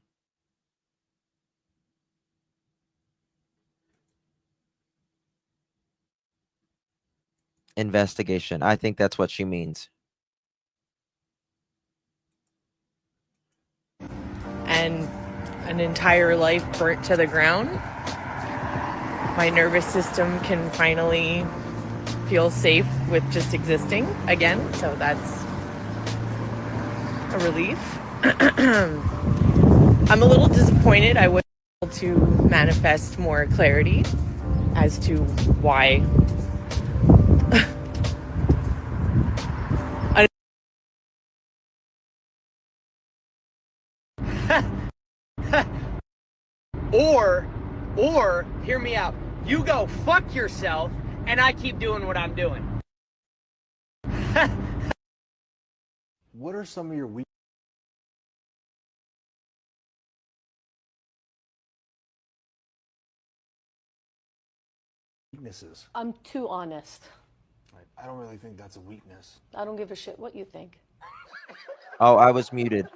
Investigation. I think that's what she means. And an entire life burnt to the ground, my nervous system can finally feel safe with just existing again. So that's a relief. I'm a little disappointed I wasn't able to manifest more clarity as to why. Or, hear me out. You go fuck yourself, and I keep doing what I'm doing. What are some of your weaknesses? I'm too honest. I don't really think that's a weakness. I don't give a shit what you think. Oh, I was muted.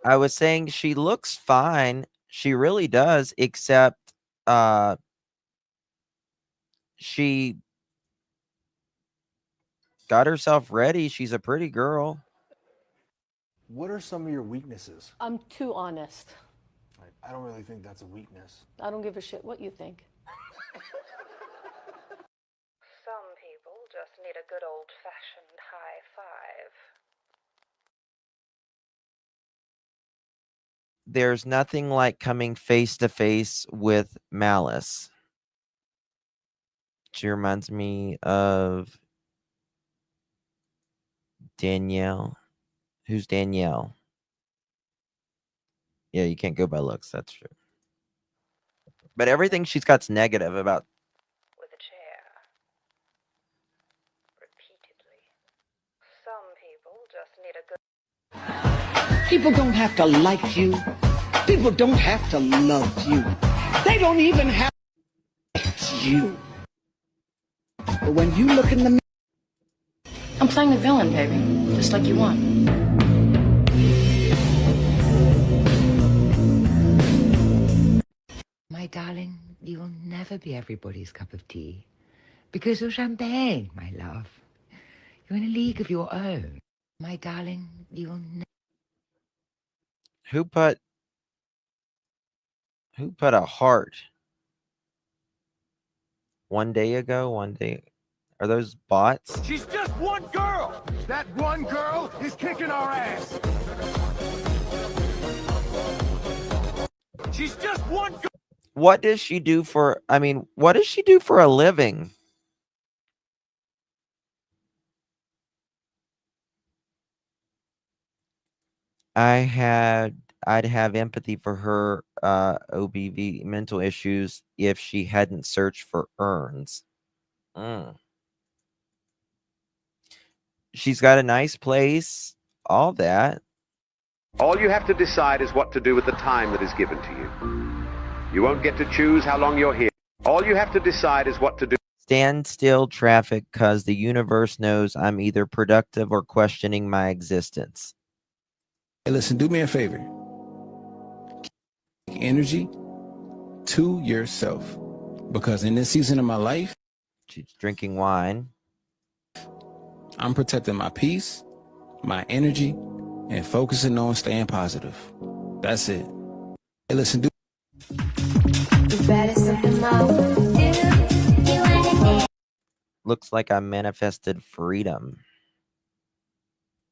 I was saying she looks fine. She really does, except she got herself ready. She's a pretty girl. What are some of your weaknesses? I'm too honest. I don't really think that's a weakness. I don't give a shit what you think. Some people just need a good old-fashioned high five. There's nothing like coming face to face with malice. She reminds me of Danielle. Who's Danielle? Yeah, you can't go by looks, that's true. But everything she's got's negative about. With a chair. Repeatedly. Some people just need a good... People don't have to like you. People don't have to love you. They don't even have to like you. But when you look in the mirror... I'm playing the villain, baby. Just like you want. My darling, you will never be everybody's cup of tea. Because you're champagne, my love. You're in a league of your own. My darling, you will never... Who put a heart? One day ago? Are those bots? She's just one girl! That one girl is kicking our ass! She's just one girl! What does she do for a living? I'd have empathy for her OBV mental issues if she hadn't searched for urns. She's got a nice place, all that. All you have to decide is what to do with the time that is given to you. You won't get to choose how long you're here. All you have to decide is what to do. Stand still traffic, cause the universe knows I'm either productive or questioning my existence. Hey, listen, do me a favor. Keep energy to yourself. Because in this season of my life, she's drinking wine. I'm protecting my peace, my energy, and focusing on staying positive. That's it. Hey, listen, Looks like I manifested freedom.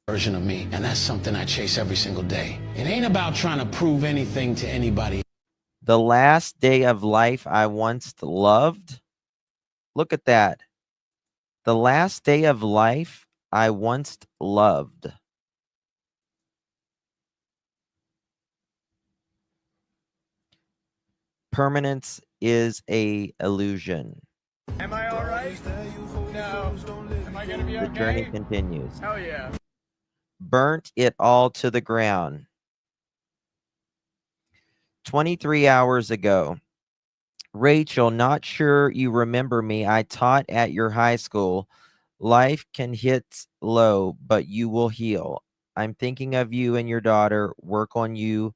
Version of me, and that's something I chase every single day. It ain't about trying to prove anything to anybody. The last day of life I once loved. Look at that. The last day of life I once loved. Permanence is a illusion. Am I all right? No. Am I gonna be okay? The journey continues. Hell yeah. Burnt it all to the ground. 23 hours ago. Rachel, not sure you remember me. I taught at your high school. Life can hit low, but you will heal. I'm thinking of you and your daughter. Work on you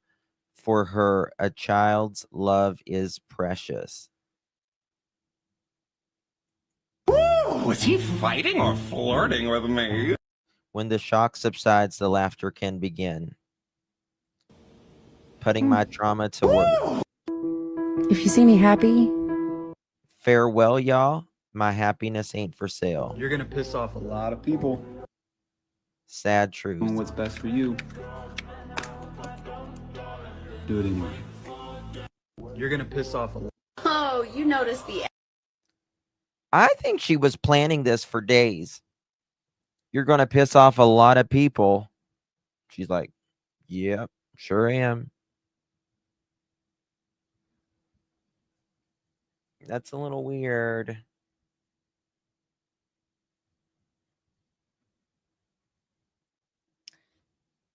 for her. A child's love is precious. Ooh, was he fighting or flirting with me? When the shock subsides, the laughter can begin. putting my trauma to work. If you see me happy, Farewell, y'all. My happiness ain't for sale. You're gonna piss off a lot of people. Sad truth. Doing what's best for you. Do it anyway. You're gonna piss off a lot. Oh, you noticed the I think she was planning this for days. You're going to piss off a lot of people. She's like, yep, sure am. That's a little weird.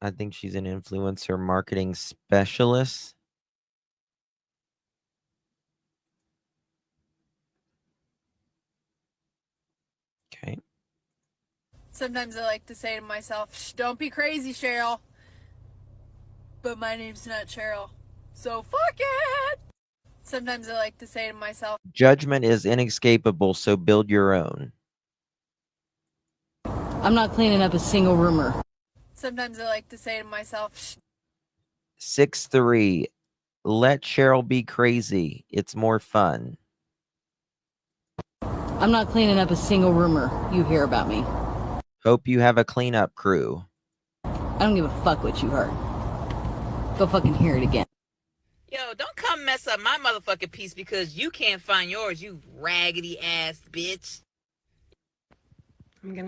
I think she's an influencer marketing specialist. Okay. Sometimes I like to say to myself, "Shh, don't be crazy, Cheryl." But my name's not Cheryl. So fuck it. Sometimes I like to say to myself, Judgment is inescapable, so build your own. I'm not cleaning up a single rumor. sometimes I like to say to myself, "Shh." 6'3". Let Cheryl be crazy. It's more fun. I'm not cleaning up a single rumor you hear about me. Hope you have a cleanup crew. I don't give a fuck what you heard. Go fucking hear it again. Yo, don't come mess up my motherfucking piece because you can't find yours, you raggedy ass bitch. Yo,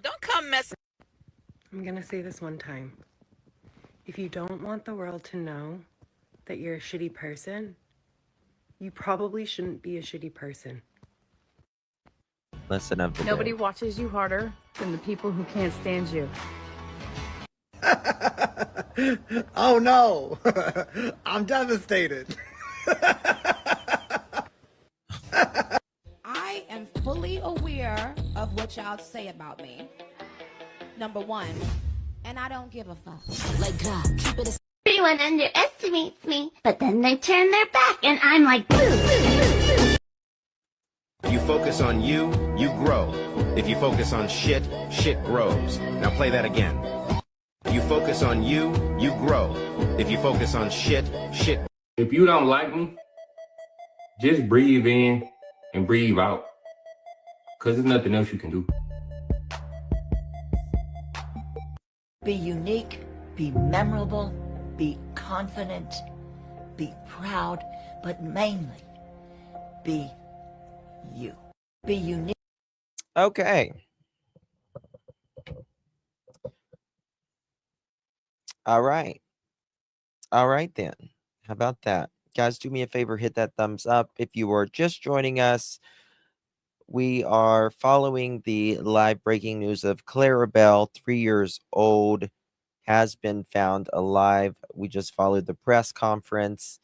don't come mess. I'm gonna say this one time. If you don't want the world to know that you're a shitty person, you probably shouldn't be a shitty person. Lesson of the Nobody day. watches you harder than the people who can't stand you. Oh no! I'm devastated. I am fully aware of what y'all say about me. Number one, and I don't give a fuck. Like God, keep it a Everyone underestimates me, but then they turn their back and I'm like, boo, boo, boo, boo. You focus on you, you grow. If you focus on shit, shit grows. Now play that again. You focus on you, you grow. If you focus on shit, shit. If you don't like me, just breathe in and breathe out. Because there's nothing else you can do. Be unique, be memorable, be confident, be proud, but mainly be you. Be unique. Okay. All right. All right then. How about that? Guys, do me a favor, hit that thumbs up. If you are just joining us, we are following the live breaking news of Clarabelle, 3 years old, has been found alive. We just followed the press conference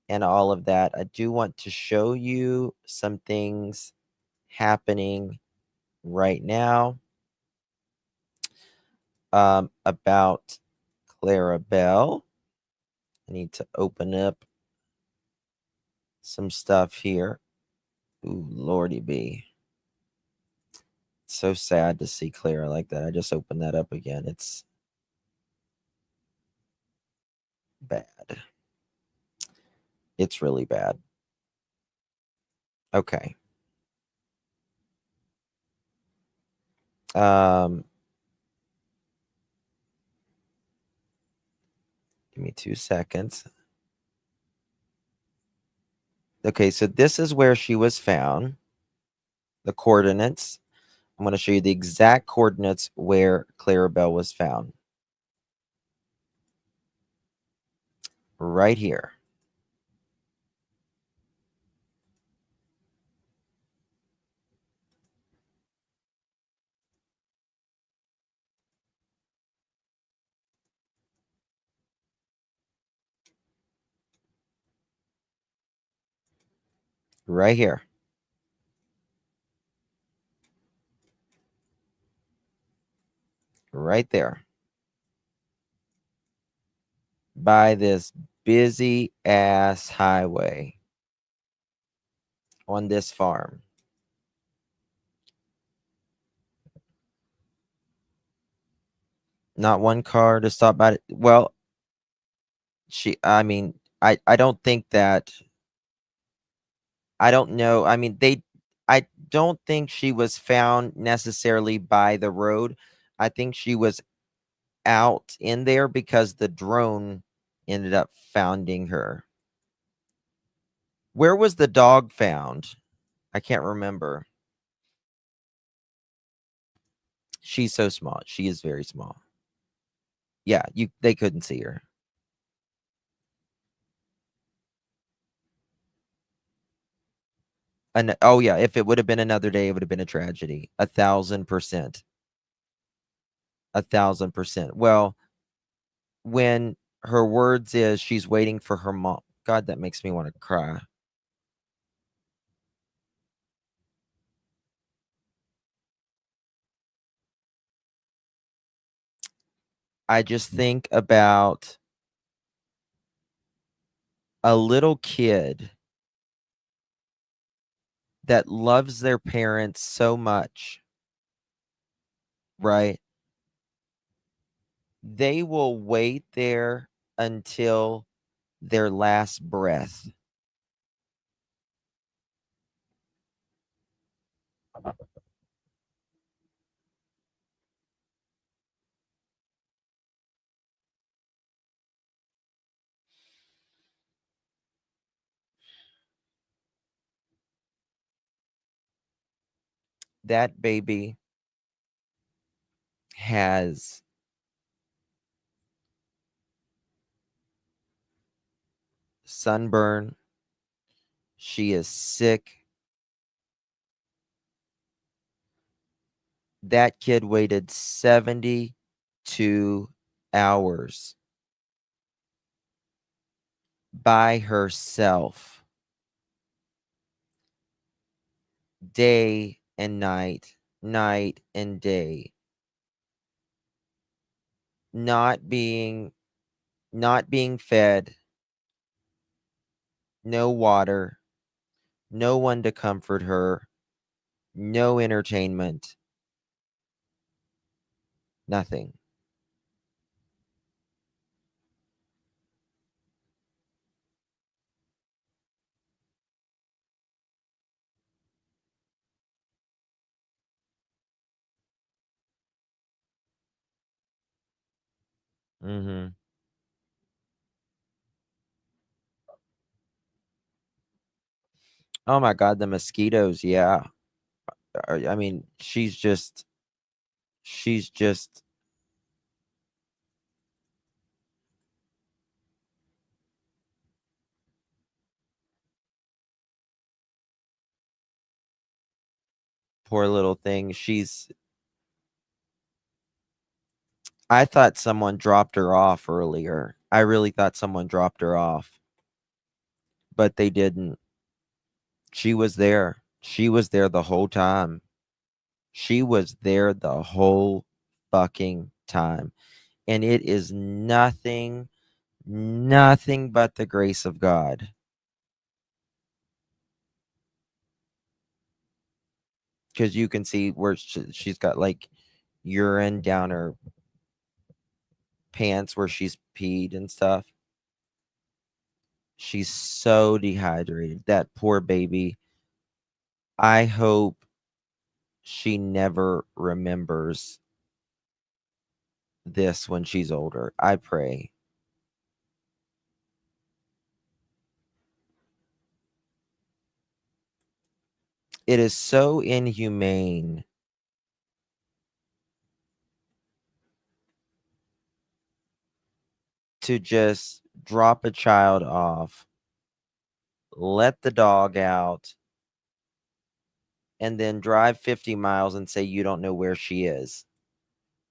and all of that. I do want to show you some things happening right now about Clarabelle. I need to open up some stuff here. Ooh, Lordy B. It's so sad to see Clara like that. I just opened that up again. It's bad. It's really bad. Okay. Give me 2 seconds. Okay, so this is where she was found. The coordinates. I'm going to show you the exact coordinates where Clarabelle was found. Right here. Right here. Right there. By this busy ass highway on this farm. Not one car to stop by. Well, I mean, I don't think that, I don't know. I mean, I don't think she was found necessarily by the road. I think she was out in there because the drone ended up finding her. Where was the dog found? I can't remember. She's so small. She is very small. Yeah, they couldn't see her. And oh yeah, if it would have been another day, it would have been a tragedy. 1,000%. 1,000%. Well, when her words is she's waiting for her mom. God, that makes me want to cry. I just think about a little kid that loves their parents so much, right? They will wait there until their last breath. That baby has sunburn. She is sick. That kid waited 72 hours by herself, day and night, night and day, not being fed, no water, no one to comfort her, no entertainment, nothing. Mhm. Oh my god, the mosquitoes, yeah. I mean, she's just poor little thing. I thought someone dropped her off earlier. I really thought someone dropped her off, but they didn't. She was there. She was there the whole time. She was there the whole fucking time. And it is nothing but the grace of God. Because you can see where she's got like urine down her pants where she's peed and stuff. She's so dehydrated. That poor baby. I hope she never remembers this when she's older. I pray. It is so inhumane to just drop a child off, let the dog out, and then drive 50 miles and say you don't know where she is.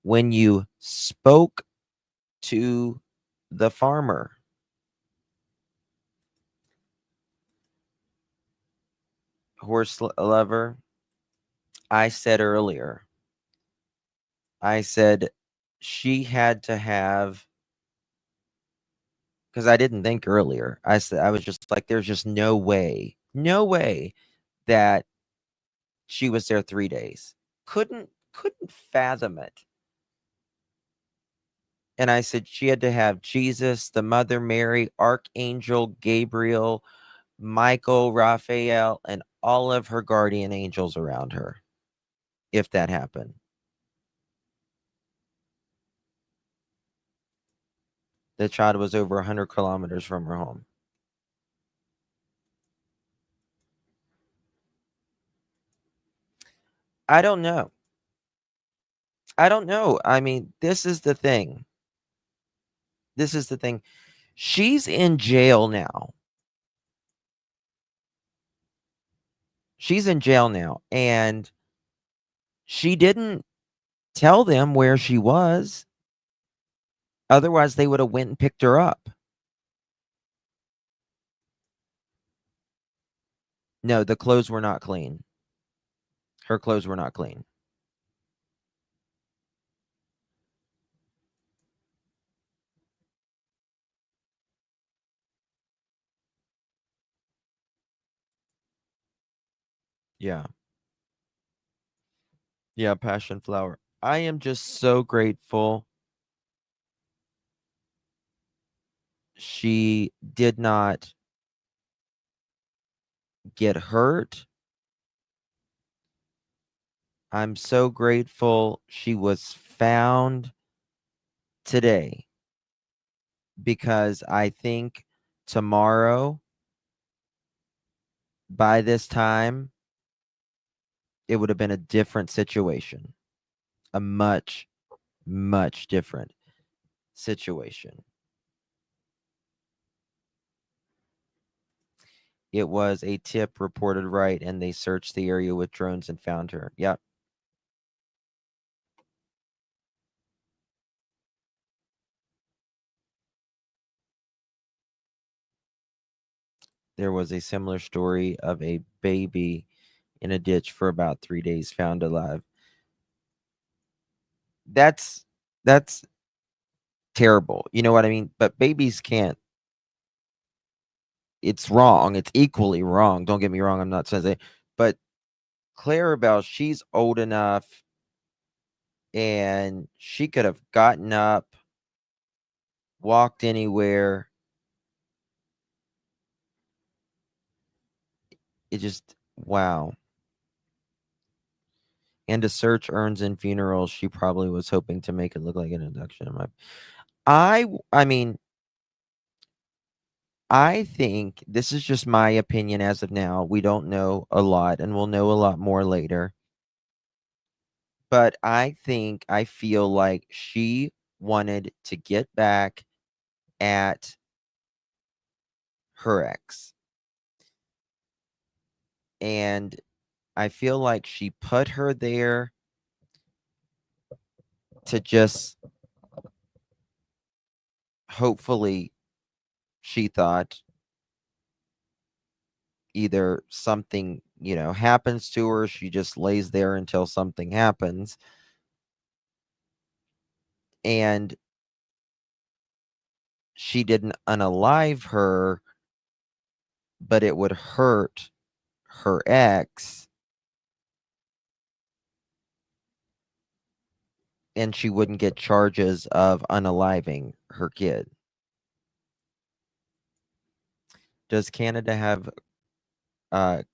When you spoke to the farmer, horse lover, I said earlier, I said she had to have, because I didn't think earlier. I said, I was just like, there's just no way that she was there 3 days. Couldn't fathom it. And I said she had to have Jesus, the Mother Mary, Archangel Gabriel, Michael, Raphael, and all of her guardian angels around her, if that happened. The child was over 100 kilometers from her home. I don't know. I don't know. I mean, this is the thing. This is the thing. She's in jail now. She's in jail now. And she didn't tell them where she was. Otherwise, they would have went and picked her up. No, the clothes were not clean. Her clothes were not clean. Yeah. Yeah, passion flower. I am just so grateful she did not get hurt. I'm so grateful she was found today, because I think tomorrow, by this time, it would have been a different situation. A much, much different situation. It was a tip reported right, and they searched the area with drones and found her. Yep. There was a similar story of a baby in a ditch for about 3 days found alive. That's terrible. You know what I mean? But babies can't. It's wrong. It's equally wrong. Don't get me wrong. I'm not saying that. But Clarabelle, she's old enough and she could have gotten up, walked anywhere. It just, wow. And to search urns and funerals, she probably was hoping to make it look like an induction. I mean, I think this is just my opinion as of now. We don't know a lot, and we'll know a lot more later. But I feel like she wanted to get back at her ex. And I feel like she put her there to just, hopefully, she thought, either something, happens to her, she just lays there until something happens. And she didn't unalive her, but it would hurt her ex, and she wouldn't get charges of unaliving her kid. Does Canada have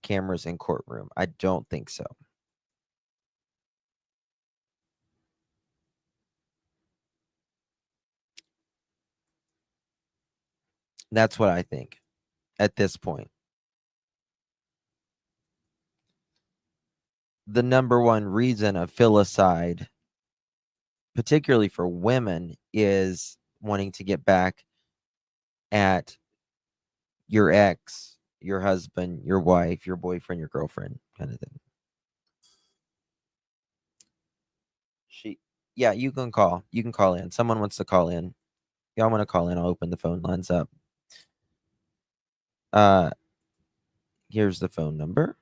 cameras in courtroom? I don't think so. That's what I think at this point. The number one reason of filicide, particularly for women, is wanting to get back at your ex, your husband, your wife, your boyfriend, your girlfriend, kind of thing. Yeah, you can call. You can call in. Someone wants to call in. Y'all want to call in? I'll open the phone lines up. Here's the phone number.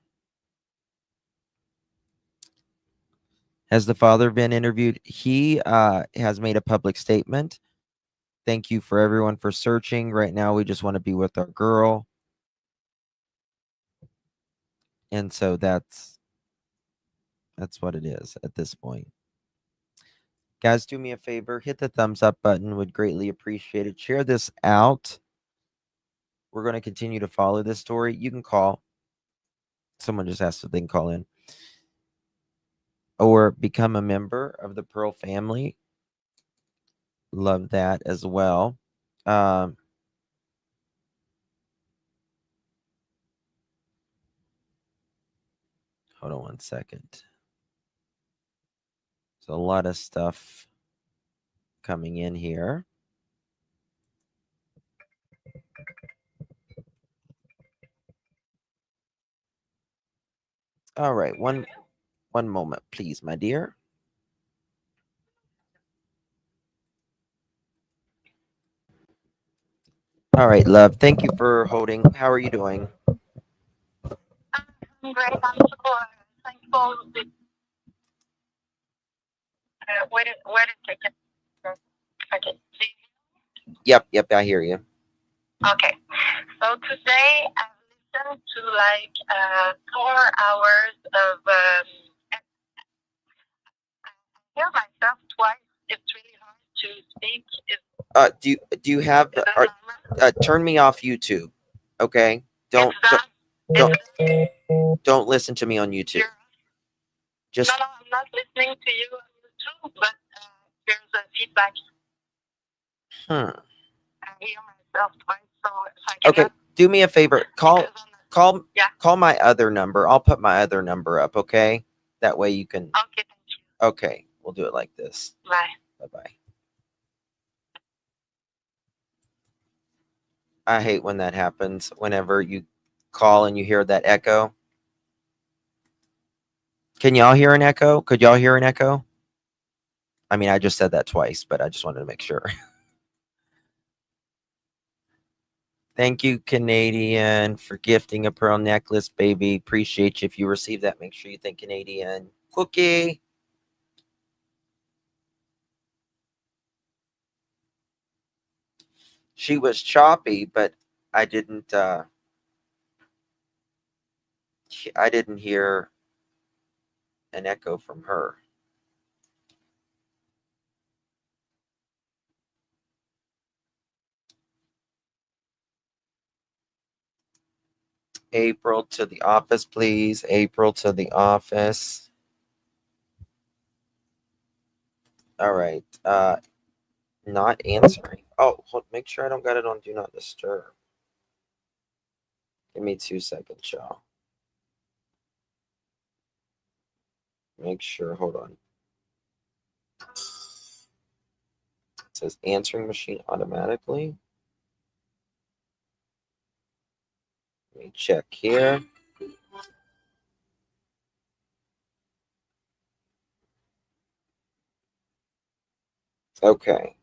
Has the father been interviewed? He has made a public statement. Thank you for everyone for searching. Right now, we just want to be with our girl. And so that's what it is at this point. Guys, do me a favor, hit the thumbs up button, would greatly appreciate it. Share this out. We're going to continue to follow this story. You can call. Someone just asked if they can call in. Or become a member of the Pearl family. Love that as well. Hold on one second. There's a lot of stuff coming in here. All right, one moment, please, my dear. All right, love. Thank you for holding. How are you doing? I'm great. I'm so thankful. Wait a second. Okay. Yep, I hear you. Okay. So today I've listened to like 4 hours of. I hear myself twice. It's really hard to speak. Do you have turn me off YouTube, okay? Don't listen to me on YouTube. Just no, I'm not listening to you on YouTube, but there's a feedback. I hear myself twice, so if I okay. Do me a favor. Call my other number. I'll put my other number up, okay? That way you can. Okay, thank you. Okay, we'll do it like this. Bye. Bye. I hate when that happens. Whenever you call and you hear that echo. Can y'all hear an echo? Could y'all hear an echo? I mean, I just said that twice, but I just wanted to make sure. Thank you, Canadian, for gifting a pearl necklace, baby. Appreciate you. If you receive that, make sure you thank Canadian. Cookie. She was choppy, but I didn't hear an echo from her. April to the office, please. April to the office. All right. Not answering. Oh, make sure I don't got it on Do Not Disturb. Give me 2 seconds, y'all. Make sure. Hold on. It says answering machine automatically. Let me check here. Okay.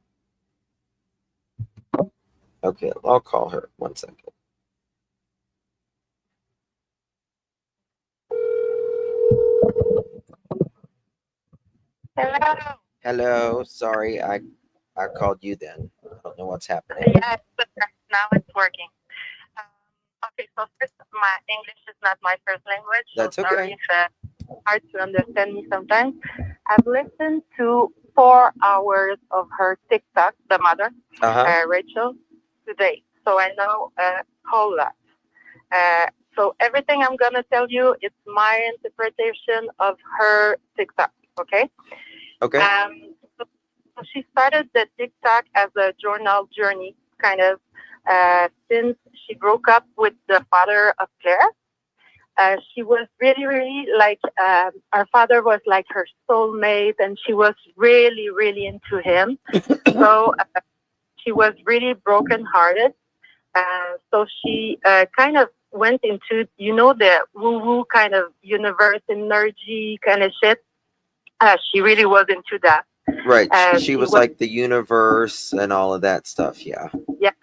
Okay, I'll call her. 1 second. Hello. Hello. Sorry, I called you then. I don't know what's happening. Yeah, now it's working. Okay, so first, my English is not my first language. That's so okay. Sorry if it's hard to understand me sometimes. I've listened to 4 hours of her TikTok, the mother, Rachel, today. So I know a whole lot. So everything I'm going to tell you, it's my interpretation of her TikTok, okay? Okay. So she started the TikTok as a journal journey, kind of, since she broke up with the father of Claire. She was really, really like, her father was like her soulmate, and she was really, really into him. So she was really brokenhearted. So she kind of went into, the woo-woo kind of universe, energy kind of shit. She really was into that. Right. She was like the universe and all of that stuff. Yeah. Yeah.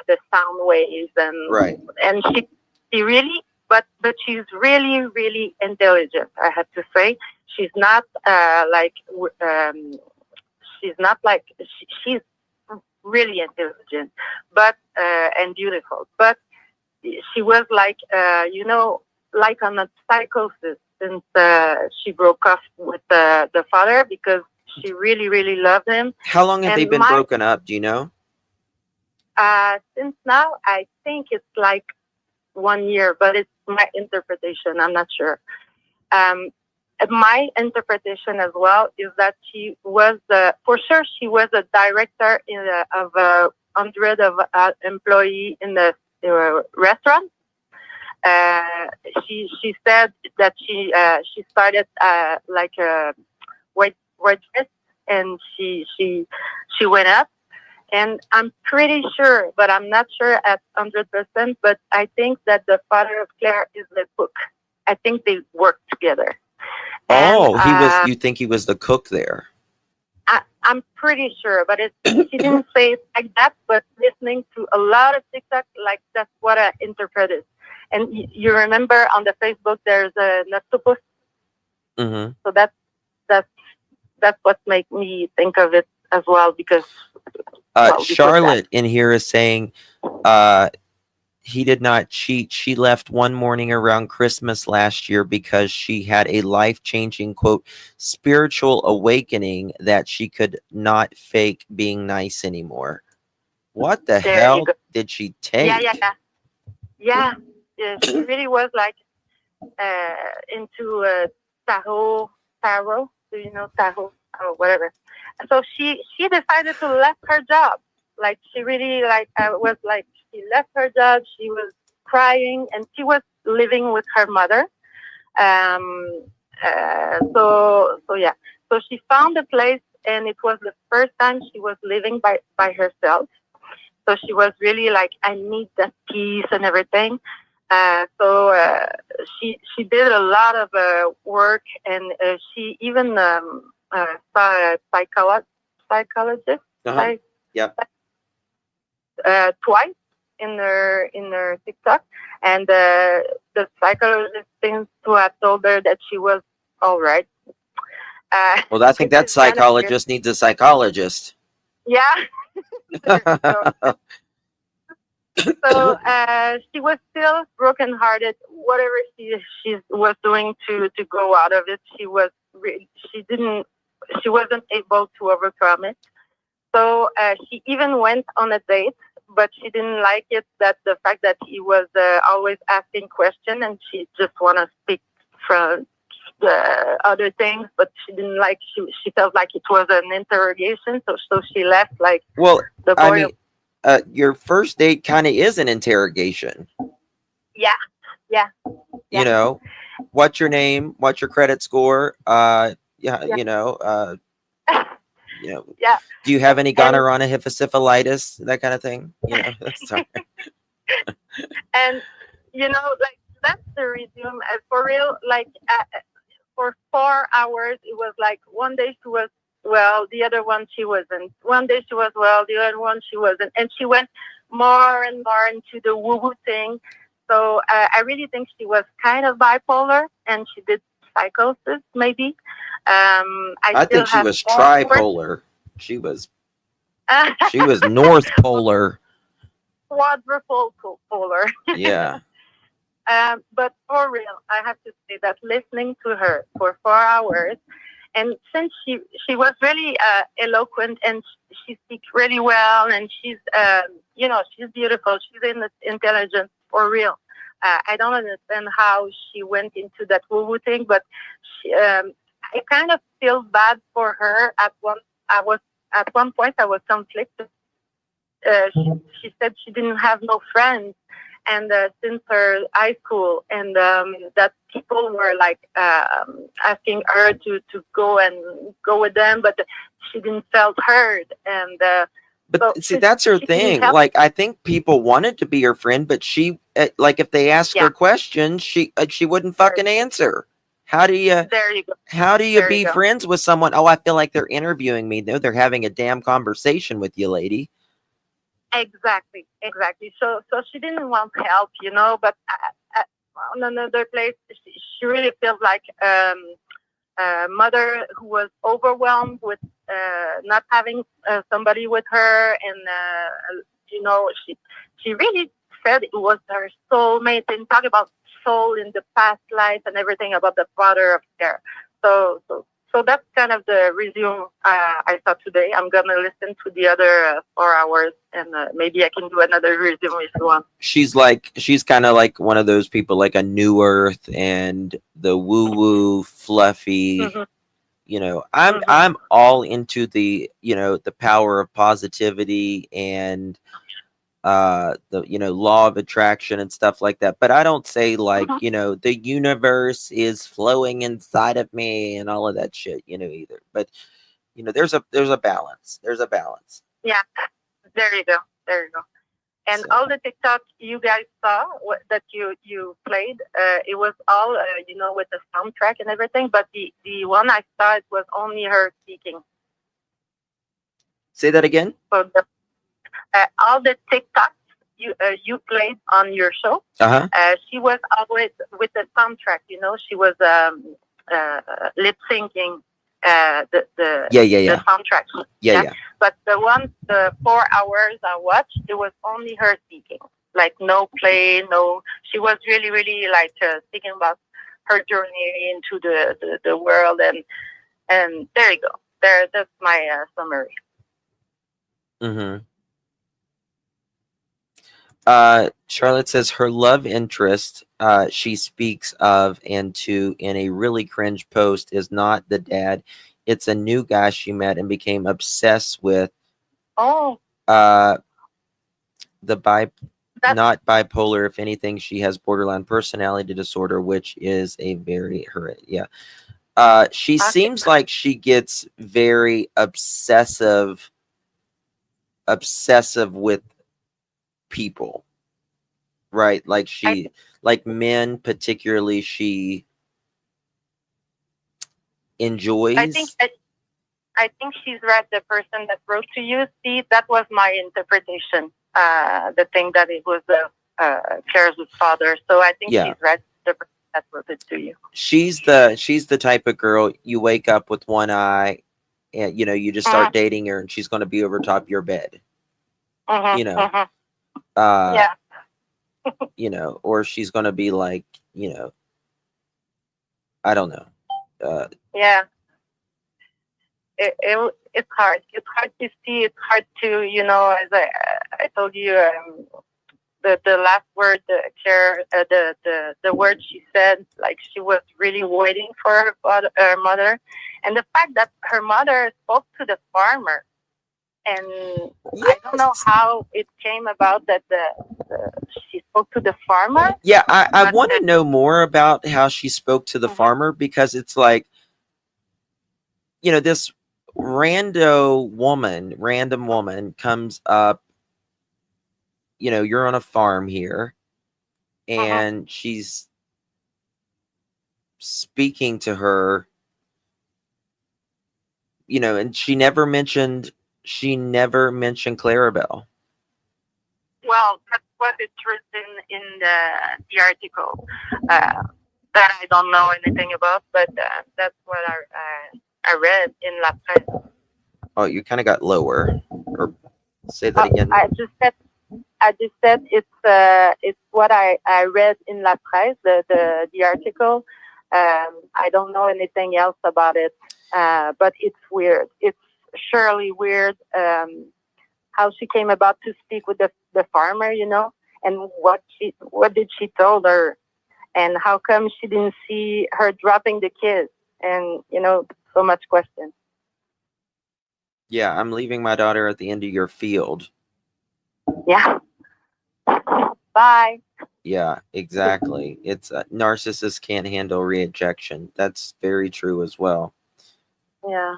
The sound waves and she really, but she's really, really intelligent. I have to say, she's not she's really intelligent, but and beautiful. But she was like, like on a psychosis since she broke off with the father, because she really, really loved him. How long have they been broken up? Do you know? Since now, I think it's like 1 year, but it's my interpretation. I'm not sure. My interpretation as well is that she was, for sure, she was a director of 100 of employee in the restaurant. She said that she started like a waitress, and she went up. And I'm pretty sure, but I'm not sure at 100%. But I think that the father of Claire is the cook. I think they worked together. Oh, And, he was. You think he was the cook there? I'm pretty sure, but she didn't say it like that. But listening to a lot of TikTok, like that's what I interpreted. And you remember on the Facebook, there's an octopus. Mm-hmm. So that's what made me think of it as well, because. Charlotte in here is saying he did not cheat. She left one morning around Christmas last year because she had a life-changing, quote, spiritual awakening that she could not fake being nice anymore. What the hell did she take? Yeah. She really was like into tarot. Do you know tarot or whatever? So she decided to left her job. Like she really was like, she left her job. She was crying, and she was living with her mother. So yeah. So she found a place, and it was the first time she was living by herself. So she was really like, I need that peace and everything. So she did a lot of work, and she even saw a psychologist. Twice in her TikTok, and the psychologist seems to have told her that she was all right. Well, I think that psychologist needs a psychologist. Yeah. So she was still brokenhearted. Whatever she was doing to go out of it, she wasn't able to overcome it. So she even went on a date, but she didn't like it, that the fact that he was always asking questions, and she just want to speak from the other things, but she didn't like. She felt like it was an interrogation, so she left. Like, well, the boy. I mean, your first date kind of is an interrogation. Yeah. You know, what's your name? What's your credit score? You know. Yeah. Do you have any gonorrhea, syphilis, that kind of thing? You know, sorry. And like that's the resume for real. Like for 4 hours, it was like one day she was well, the other one she wasn't. One day she was well, the other one she wasn't, and she went more and more into the woo-woo thing. So I really think she was kind of bipolar, and she did psychosis, maybe. I think she was tripolar. She was North Polar. Quadruple polar. Yeah. But for real, I have to say that listening to her for 4 hours, and since she was really eloquent, and she speaks really well, and she's she's beautiful, she's intelligent for real. I don't understand how she went into that woo-woo thing, but I kind of feel bad for her. At one point I was conflicted. She said she didn't have no friends, and since her high school, and that people were like asking her to go with them, but she didn't felt heard. And but see, that's her thing. Like, I think people wanted to be her friend, but she like, if they ask her questions, she wouldn't fucking answer. How do you? There you go. How do you be friends with someone? Oh, I feel like they're interviewing me. No, they're having a damn conversation with you, lady. Exactly. So she didn't want help, but on another place, she really feels like a mother who was overwhelmed with not having somebody with her, and she really said it was her soulmate, and talk about soul in the past life and everything about the father of Claire. So that's kind of the resume I thought today. I'm gonna listen to the other 4 hours, and maybe I can do another resume if you want. She's kind of like one of those people, like a New Earth and the woo woo fluffy. Mm-hmm. You know, I'm all into the, you know, the power of positivity and the, you know, law of attraction and stuff like that. But I don't say like, you know, the universe is flowing inside of me and all of that shit, you know, either. But you know, there's a balance. There's a balance. Yeah, there you go. There you go. And all the TikTok you guys saw that you played, it was all you know, with the soundtrack and everything. But the one I saw, it was only her speaking. Say that again. So all the TikToks you played on your show, she was always with the soundtrack. You know, she was lip syncing the soundtrack. Yeah. But the 4 hours I watched, it was only her speaking. Like no play, no. She was really, really like speaking about her journey into the world, and there you go. That's my summary. Mm-hmm. Charlotte says her love interest she speaks of and to in a really cringe post is not the dad. It's a new guy she met and became obsessed with. Oh. Not bipolar. If anything, she has borderline personality disorder, which is a very she seems like she gets very obsessive with people, right? Like like men particularly, she enjoys. I think she's read the person that wrote to you. See, that was my interpretation. The thing that it was Claire's father. So I think she's read the person that wrote it to you. She's the type of girl you wake up with one eye, and you know, you just start dating her, and she's going to be over top your bed. You know. You know, or she's going to be like, you know, I don't know. Yeah. It's hard. It's hard to see. It's hard to, you know, as I told you, the last word, Claire, the word she said, like she was really waiting for her mother, and the fact that her mother spoke to the farmer, and I don't know how it came about that she spoke to the farmer. Yeah, I want to know more about how she spoke to the farmer, because it's like, you know, this random woman comes up, you know, you're on a farm here, and she's speaking to her, you know, and she never mentioned Clarabelle. Well, that's what it's written in the article that I don't know anything about, but that's what I read in La Presse. Oh, you kind of got lower. Or say that again. I just said it's what I read in La Presse, the article. I don't know anything else about it, but it's weird. It's surely weird how she came about to speak with the farmer, you know, and what did she told her, and how come she didn't see her dropping the kids, and you know, so much questions. Yeah, I'm leaving my daughter at the end of your field. Yeah. Bye. Yeah, exactly. It's narcissists can't handle rejection. That's very true as well. Yeah.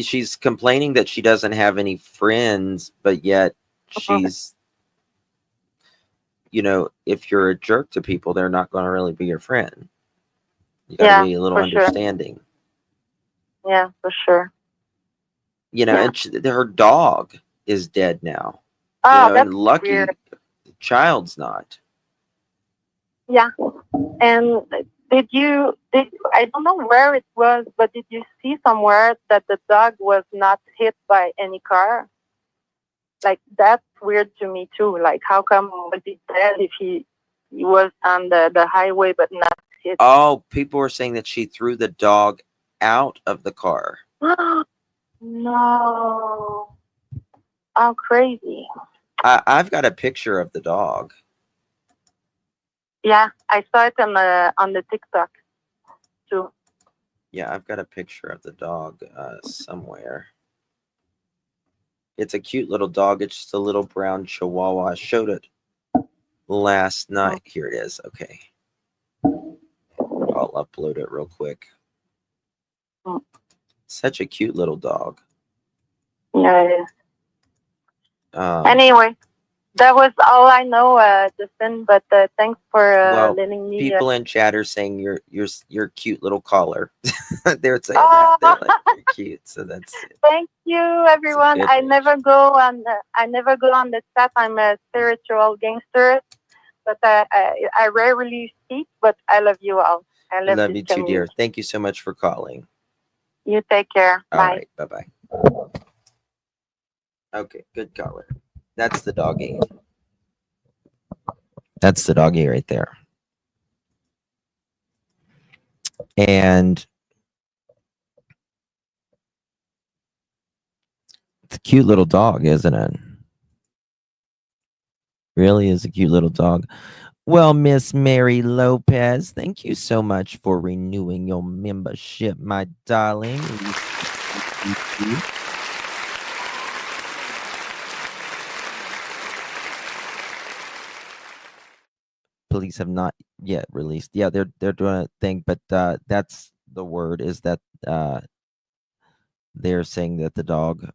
She's complaining that she doesn't have any friends, but yet she's, you know, if you're a jerk to people, they're not going to really be your friend. You got to be a little understanding. Sure. Yeah, for sure. You know, and her dog is dead now. Oh, you know, that's and lucky weird. The child's not. Yeah. And I don't know where it was, but did you see somewhere that the dog was not hit by any car? Like, that's weird to me too. Like, how come was he dead if he He was on the highway, but not hit. Oh, people are saying that she threw the dog out of the car. No. I'm crazy. I've got a picture of the dog. Yeah, I saw it on the TikTok too. Yeah, I've got a picture of the dog somewhere. It's a cute little dog. It's just a little brown chihuahua. I showed it last night. Here it is. Okay. I'll upload it real quick. Such a cute little dog. Yeah, it is. Anyway, that was all I know, Justin. But thanks for well, letting me. People in chat are saying you're cute little caller. They're saying that they're like you're cute. So that's it. Thank you, everyone. I never go on the chat. I'm a spiritual gangster, but I rarely speak. But I love you all. I love you too, dear. Thank you so much for calling. You take care. All Bye. right, bye-bye. Okay, good caller. That's the doggy. That's the doggy right there. And it's a cute little dog, isn't it? Really is a cute little dog. Well, Miss Mary Lopez, thank you so much for renewing your membership, my darling. Police have not yet released. Yeah, they're doing a thing, but that's the word is that they're saying that the dog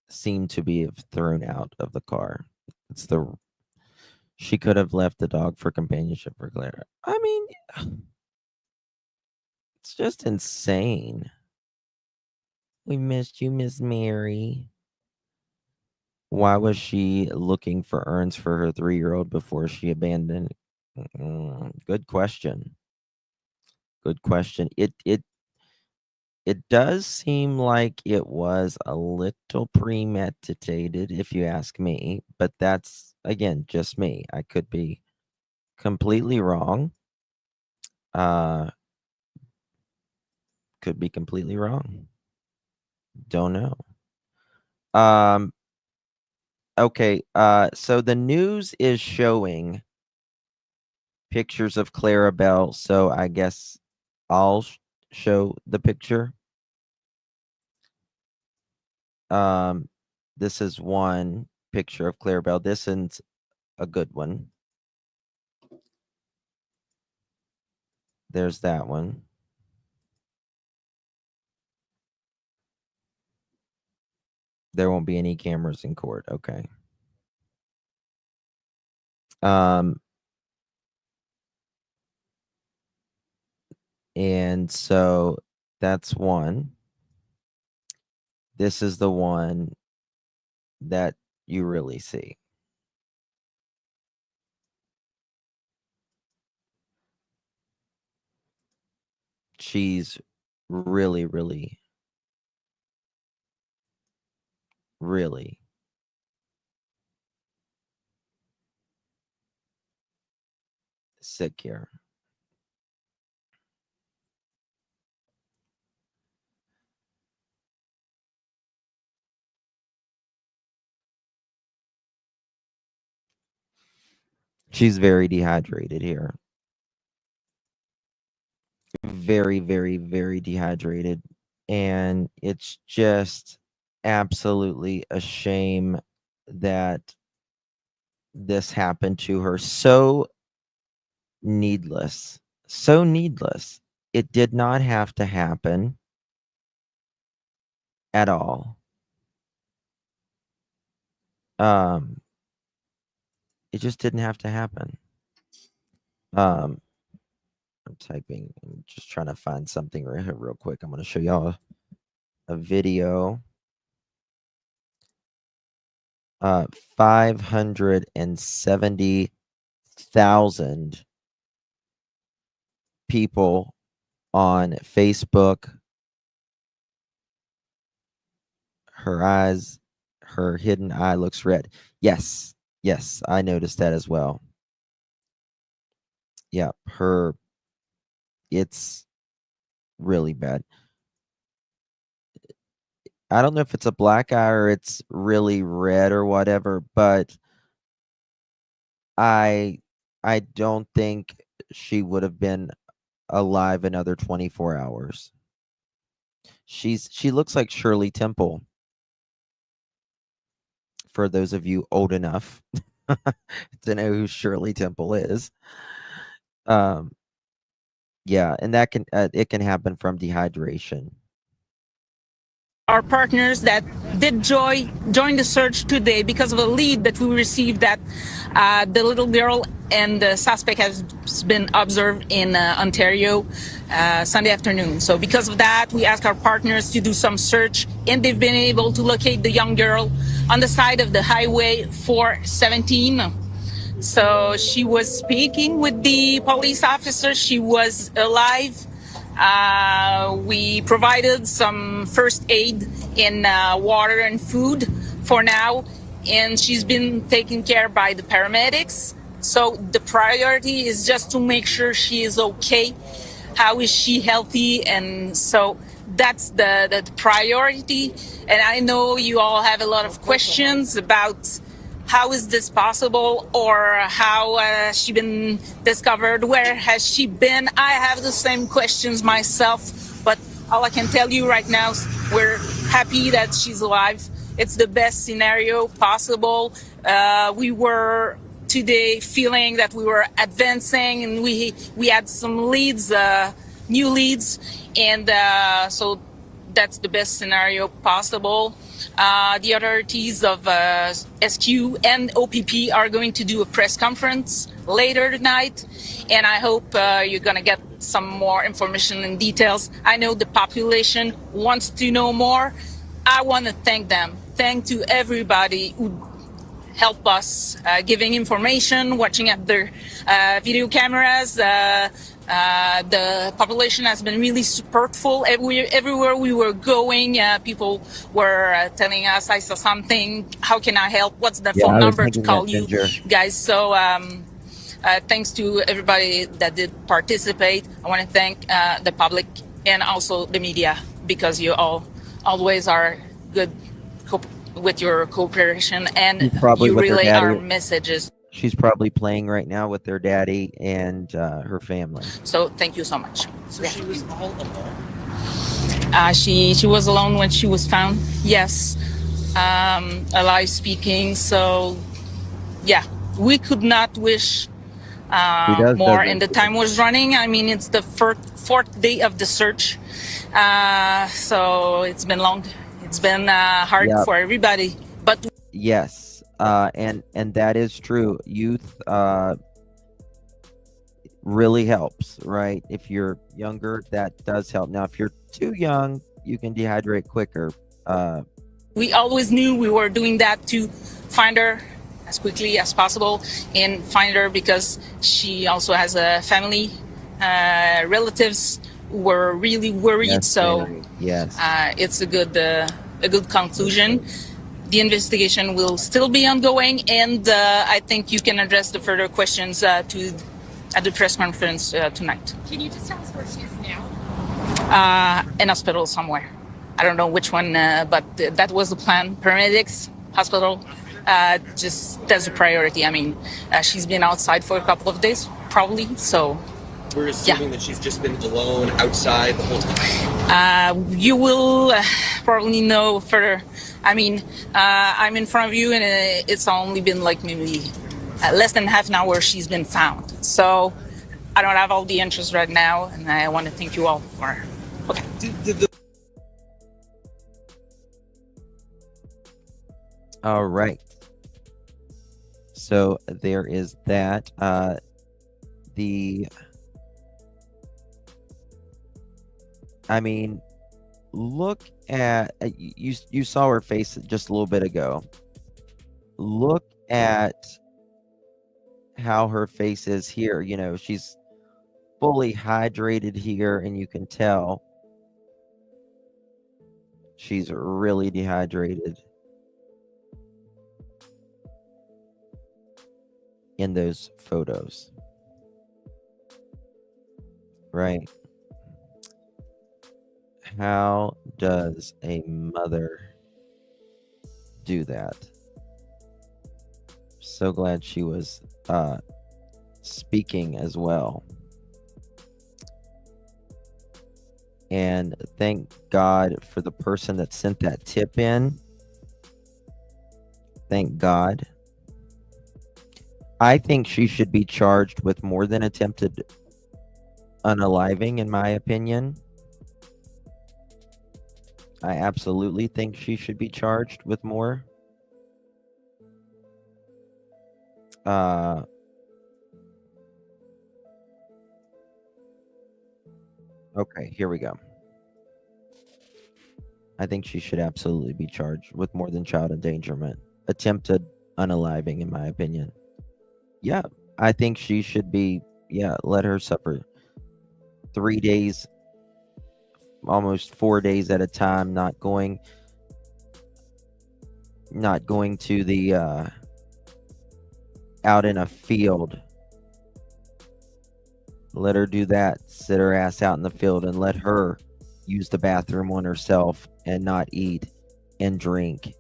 seemed to be thrown out of the car. She could have left the dog for companionship for Claire. I mean, it's just insane. We missed you, Miss Mary. Why was she looking for urns for her 3-year-old before she abandoned? Good question. Good question. It does seem like it was a little premeditated, if you ask me, but that's again just me. I could be completely wrong. Could be completely wrong. Don't know. Okay, so the news is showing pictures of Clarabelle, so I guess I'll show the picture. This is one picture of Clarabelle. This is a good one. There's that one. There won't be any cameras in court. Okay. And so that's one. This is the one that you really see. She's really, really, really sick here. She's very dehydrated here. Very, very, very dehydrated. And it's just absolutely a shame that this happened to her. So needless. So needless. It did not have to happen at all. It just didn't have to happen. I'm typing. I'm just trying to find something real quick. I'm going to show y'all a video. 570,000 people on Facebook. Her hidden eye looks red. Yes, I noticed that as well. Yeah, it's really bad. I don't know if it's a black eye or it's really red or whatever, but I I don't think she would have been alive another 24 hours. She looks like Shirley Temple. For those of you old enough to know who Shirley Temple is. Um yeah, and that can it can happen from dehydration. Our partners that did join the search today because of a lead that we received that the little girl and the suspect has been observed in Ontario Sunday afternoon. So because of that, we asked our partners to do some search, and they've been able to locate the young girl on the side of the highway 417. So she was speaking with the police officer. She was alive. We provided some first aid in water and food for now, and she's been taken care by the paramedics. So the priority is just to make sure she is okay. How is she healthy? And so that's the priority. And I know you all have a lot of questions about how is this possible, or how has she been discovered? Where has she been? I have the same questions myself, but all I can tell you right now is we're happy that she's alive. It's the best scenario possible. We were today feeling that we were advancing, and we had some leads, new leads, and so that's the best scenario possible. The authorities of SQ and OPP are going to do a press conference later tonight, and I hope you're going to get some more information and details. I know the population wants to know more. I want to thank them. Thank to everybody who help us giving information, watching at their video cameras. The population has been really supportful. Everywhere we were going, people were telling us, I saw something, how can I help? What's the phone I was number to thinking call that, you Ginger. guys? So thanks to everybody that did participate. I want to thank the public and also the media, because you all always are good with your cooperation, and She's probably you with her relay our daddy. messages. She's probably playing right now with their daddy and her family. So thank you so much. So she was all alone. She was alone when she was found. Yes, alive, speaking. So yeah, we could not wish more. And the time was running. I mean, it's the fourth day of the search. So it's been long. It's been hard Yep. for everybody. But Yes, and that is true. Youth really helps, right? If you're younger, that does help. Now, if you're too young, you can dehydrate quicker. We always knew we were doing that to find her as quickly as possible, and find her because she also has a family, relatives who were really worried. Yes, so Mary. Yes. It's a good conclusion. The investigation will still be ongoing, and I think you can address the further questions at the press conference tonight. Can you just tell us where she is now? In hospital somewhere. I don't know which one, but that was the plan. Paramedics, hospital, just that's a priority. I mean, she's been outside for a couple of days, probably, so. We're assuming that she's just been alone outside the whole time. You will probably know further. I mean, I'm in front of you, and it's only been like maybe less than half an hour she's been found. So I don't have all the answers right now, and I want to thank you all for. Okay. All right. So there is that. I mean, look at you saw her face just a little bit ago. Look at how her face is here. You know, she's fully hydrated here, and you can tell she's really dehydrated in those photos. Right. How does a mother do that? So glad she was speaking as well. And thank God for the person that sent that tip in. Thank God. I think she should be charged with more than attempted unaliving, in my opinion. I absolutely think she should be charged with more. Okay, here we go. I think she should absolutely be charged with more than child endangerment. Attempted unaliving, in my opinion. Yeah, I think she should be, let her suffer 3 days, almost 4 days at a time, not going to the out in a field. Let her do that, sit her ass out in the field, and let her use the bathroom on herself and not eat and drink.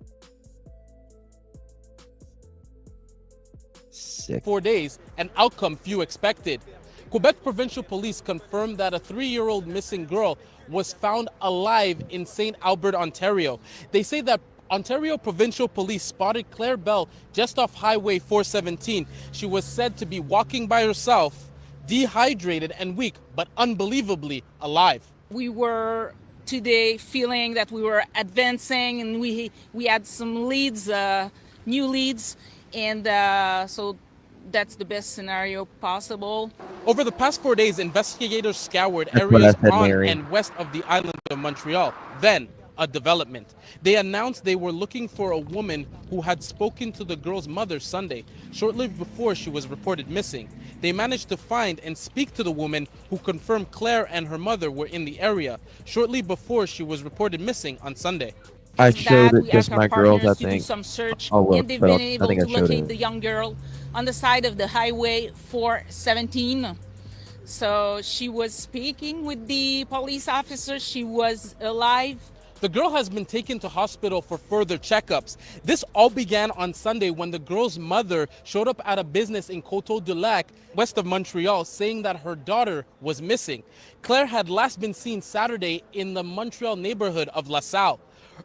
Sick. 4 days, an outcome few expected. Quebec Provincial Police confirmed that a 3-year-old missing girl was found alive in St. Albert, Ontario. They say that Ontario Provincial Police spotted Claire Bell just off Highway 417. She was said to be walking by herself, dehydrated and weak, but unbelievably alive. We were today feeling that we were advancing, and we had some leads, new leads, and so that's the best scenario possible. Over the past 4 days, investigators scoured That's what I areas said, on Mary. and west of the island of Montreal. Then, a development. They announced they were looking for a woman who had spoken to the girl's mother Sunday, shortly before she was reported missing. They managed to find and speak to the woman, who confirmed Claire and her mother were in the area shortly before she was reported missing on Sunday. I showed it We just asked our my girls, I partners to do think. some search, Oh, well, and they've but been I able think I to showed locate it. the young girl on the side of the Highway 417. So she was speaking with the police officer. She was alive. The girl has been taken to hospital for further checkups. This all began on Sunday when the girl's mother showed up at a business in Coteau-du-Lac, west of Montreal, saying that her daughter was missing. Claire had last been seen Saturday in the Montreal neighborhood of La Salle.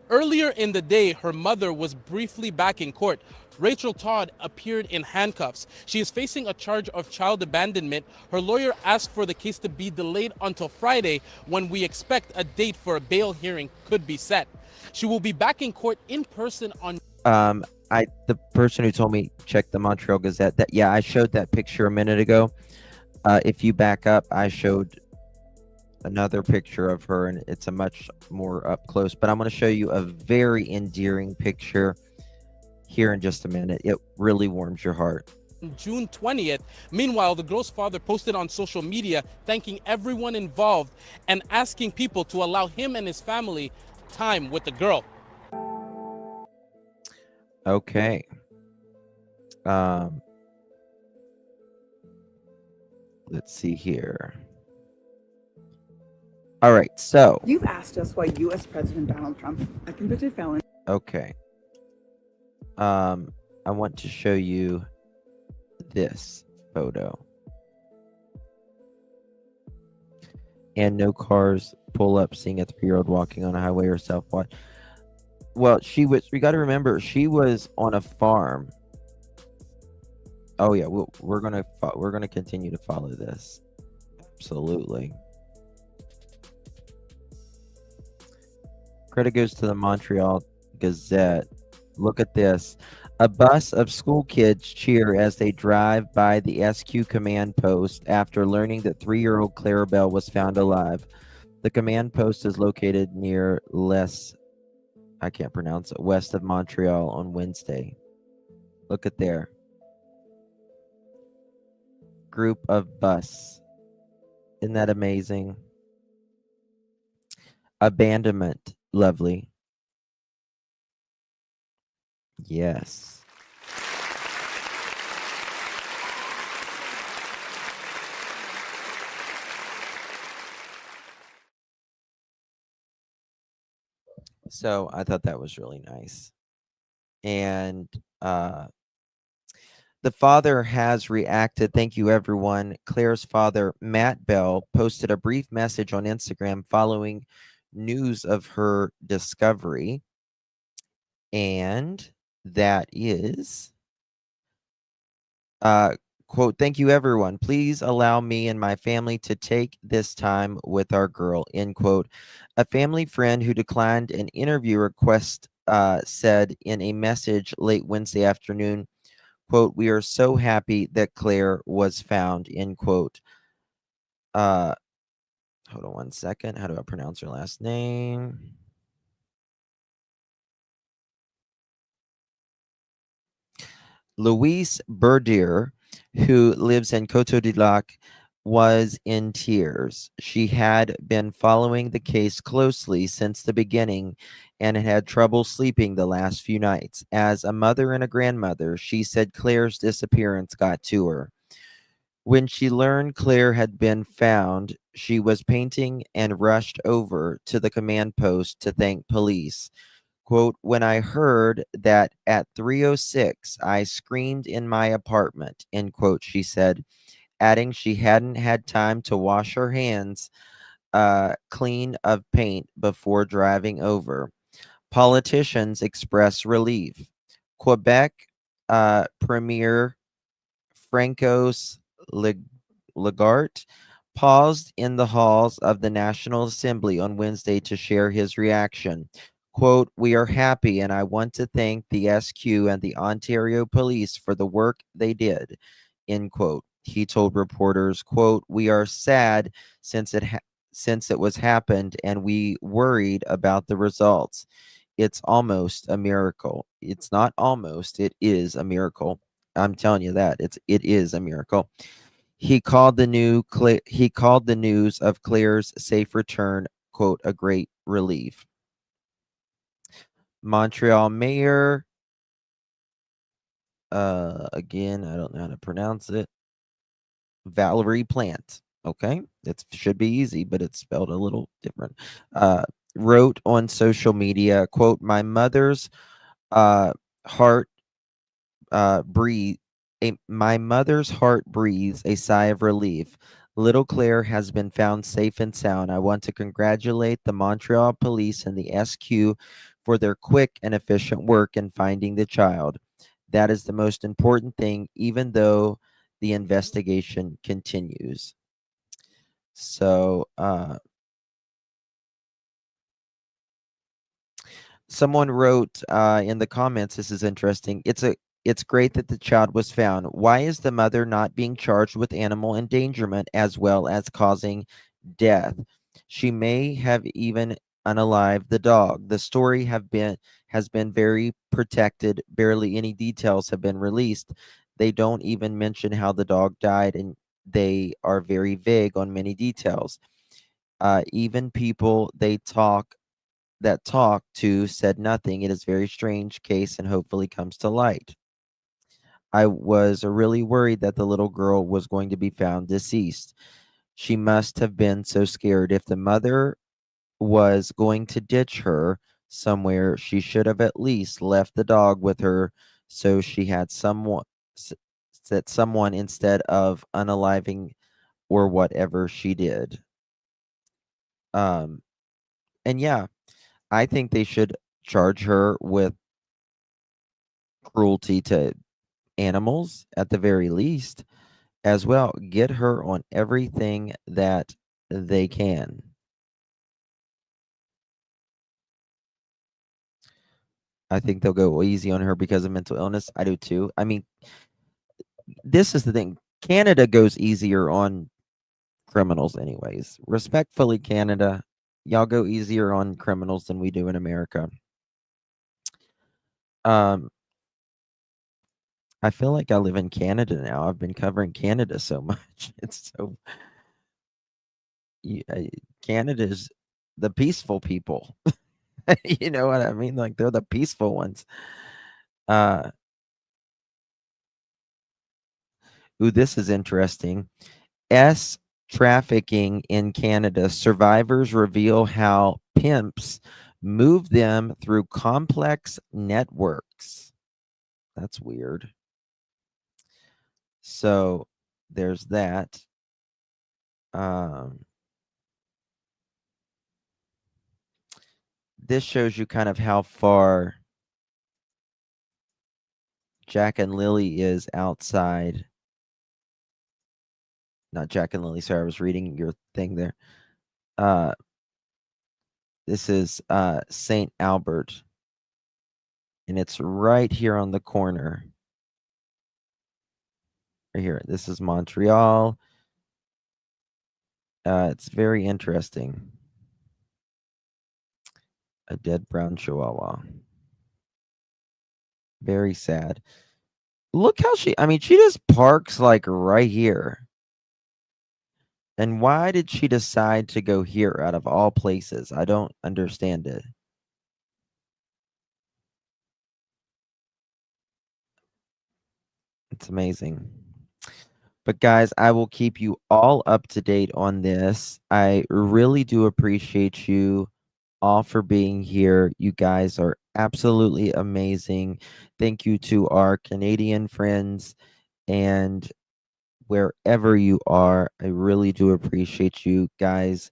Earlier in the day, her mother was briefly back in court. Rachel Todd appeared in handcuffs. She is facing a charge of child abandonment. Her lawyer asked for the case to be delayed until Friday, when we expect a date for a bail hearing could be set. She will be back in court in person on... The person who told me check the Montreal Gazette, I showed that picture a minute ago. If you back up, I showed another picture of her, and it's a much more up close, but I'm going to show you a very endearing picture here in just a minute. It really warms your heart. June 20th. Meanwhile, the girl's father posted on social media thanking everyone involved and asking people to allow him and his family time with the girl. Okay. Let's see here. All right, so you've asked us why U.S. President Donald Trump, a convicted felon. Okay. I want to show you this photo. And no cars pull up seeing a 3-year-old walking on a highway herself. What? Well, we got to remember, she was on a farm. Oh yeah, we're gonna continue to follow this. Absolutely. Credit goes to the Montreal Gazette. Look at this. A bus of school kids cheer as they drive by the SQ command post after learning that 3-year-old Claire Bell was found alive. The command post is located near I can't pronounce it, west of Montreal on Wednesday. Look at there. Group of bus. Isn't that amazing? Abandonment. Lovely. Yes. So I thought that was really nice. And the father has reacted. Thank you, everyone. Claire's father, Matt Bell, posted a brief message on Instagram following news of her discovery. And that is, quote, "Thank you, everyone. Please allow me and my family to take this time with our girl," end quote. A family friend who declined an interview request said in a message late Wednesday afternoon, quote, "We are so happy that Claire was found," end quote. Hold on one second. How do I pronounce her last name? Louise Berdier, who lives in Coteau du Lac, was in tears. She had been following the case closely since the beginning and had trouble sleeping the last few nights. As a mother and a grandmother, she said Claire's disappearance got to her. When she learned Claire had been found, she was painting and rushed over to the command post to thank police. Quote, "When I heard that at 3:06, I screamed in my apartment," end quote, she said, adding she hadn't had time to wash her hands clean of paint before driving over. Politicians express relief. Quebec Premier Francois Legault paused in the halls of the National Assembly on Wednesday to share his reaction. Quote, "We are happy and I want to thank the SQ and the Ontario Police for the work they did," end quote. He told reporters, quote, "We are sad since it was happened and we worried about the results. It's almost a miracle. It's not almost, it is a miracle. I'm telling you that. It is a miracle." He called the news of Claire's safe return, quote, "a great relief." Montreal Mayor, again, I don't know how to pronounce it. Valerie Plante. Okay, it should be easy, but it's spelled a little different. Wrote on social media, quote, "My mother's heart my mother's heart breathes a sigh of relief. Little Claire has been found safe and sound. I want to congratulate the Montreal Police and the SQ for their quick and efficient work in finding the child. That is the most important thing, even though the investigation continues." So, someone wrote in the comments, this is interesting. It's great that the child was found. Why is the mother not being charged with animal endangerment as well as causing death? She may have even unalived the dog. The story has been very protected. Barely any details have been released. They don't even mention how the dog died, and they are very vague on many details. Even people that talked to said nothing. It is a very strange case and hopefully comes to light. I was really worried that the little girl was going to be found deceased. She must have been so scared. If the mother was going to ditch her somewhere, she should have at least left the dog with her so she had someone instead of unaliving or whatever she did. Um, and yeah, I think they should charge her with cruelty to animals at the very least as well. Get her on everything that they can. I think they'll go easy on her because of mental illness. I do too. I mean, this is the thing. Canada goes easier on criminals anyways. Respectfully, Canada, y'all go easier on criminals than we do in America. I feel like I live in Canada now. I've been covering Canada so much. It's so Canada's the peaceful people. You know what I mean? Like they're the peaceful ones. Ooh, this is interesting. S trafficking in Canada. Survivors reveal how pimps move them through complex networks. That's weird. So there's that. This shows you kind of how far Jack and Lily is outside. Not Jack and Lily, sorry, I was reading your thing there. This is St. Albert, and it's right here on the corner. Right here. This is Montreal. It's very interesting. A dead brown chihuahua. Very sad. Look how she just parks like right here. And why did she decide to go here out of all places? I don't understand it. It's amazing. But guys, I will keep you all up to date on this. I really do appreciate you all for being here. You guys are absolutely amazing. Thank you to our Canadian friends and wherever you are. I really do appreciate you guys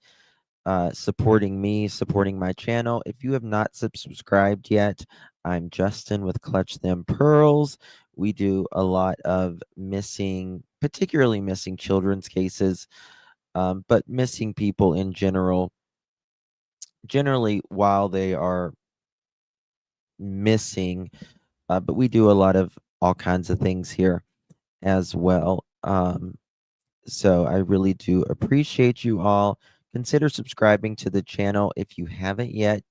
supporting me, supporting my channel. If you have not subscribed yet, I'm Justin with Clutch Them Pearls. We do a lot of particularly missing children's cases, but missing people in general. Generally, while they are missing, but we do a lot of all kinds of things here as well. So I really do appreciate you all. Consider subscribing to the channel if you haven't yet.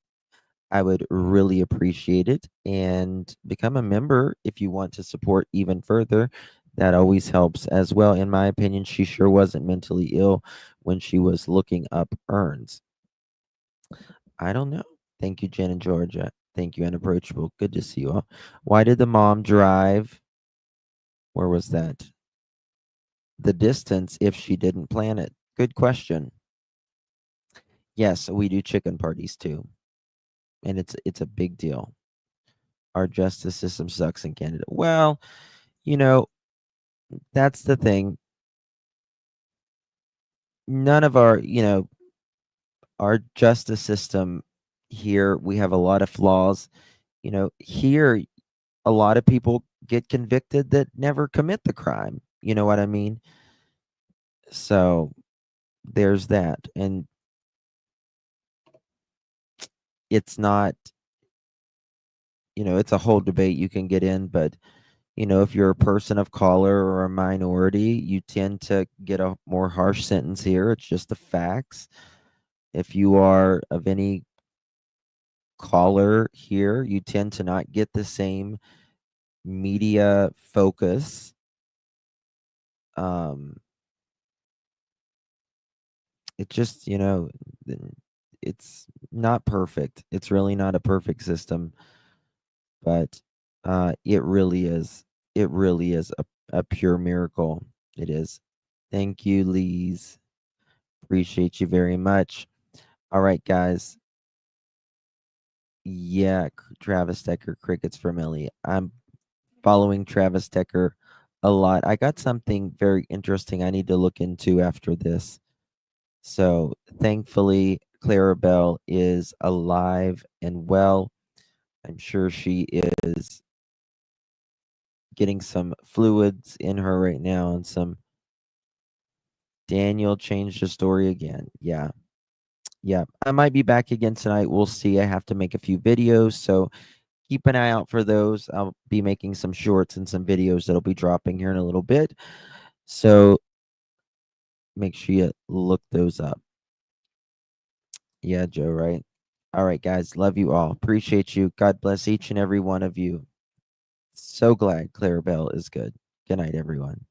I would really appreciate it, and become a member if you want to support even further. That always helps as well. In my opinion, she sure wasn't mentally ill when she was looking up urns. I don't know. Thank you, Jen and Georgia. Thank you, Unapproachable. Good to see you all. Why did the mom drive? Where was that? The distance if she didn't plan it. Good question. Yes, we do chicken parties too. And it's a big deal. Our justice system sucks in Canada. Well, that's the thing. None of our justice system here, we have a lot of flaws. Here a lot of people get convicted that never commit the crime. You know what I mean? So there's that. And it's not, it's a whole debate you can get in, but if you're a person of color or a minority, you tend to get a more harsh sentence here. It's just the facts. If you are of any color here, you tend to not get the same media focus. It just, it's not perfect. It's really not a perfect system, but it really is. It really is a pure miracle. It is. Thank you, Lise. Appreciate you very much. All right, guys. Yeah, Travis Decker, crickets from Ellie. I'm following Travis Decker a lot. I got something very interesting I need to look into after this. So thankfully, Clarabelle is alive and well. I'm sure she is getting some fluids in her right now, and some Daniel changed the story again. Yeah. Yeah. I might be back again tonight. We'll see. I have to make a few videos, so keep an eye out for those. I'll be making some shorts and some videos that'll be dropping here in a little bit. So make sure you look those up. Yeah, Joe, right? All right, guys. Love you all. Appreciate you. God bless each and every one of you. So glad Clarabelle is good. Good night, everyone.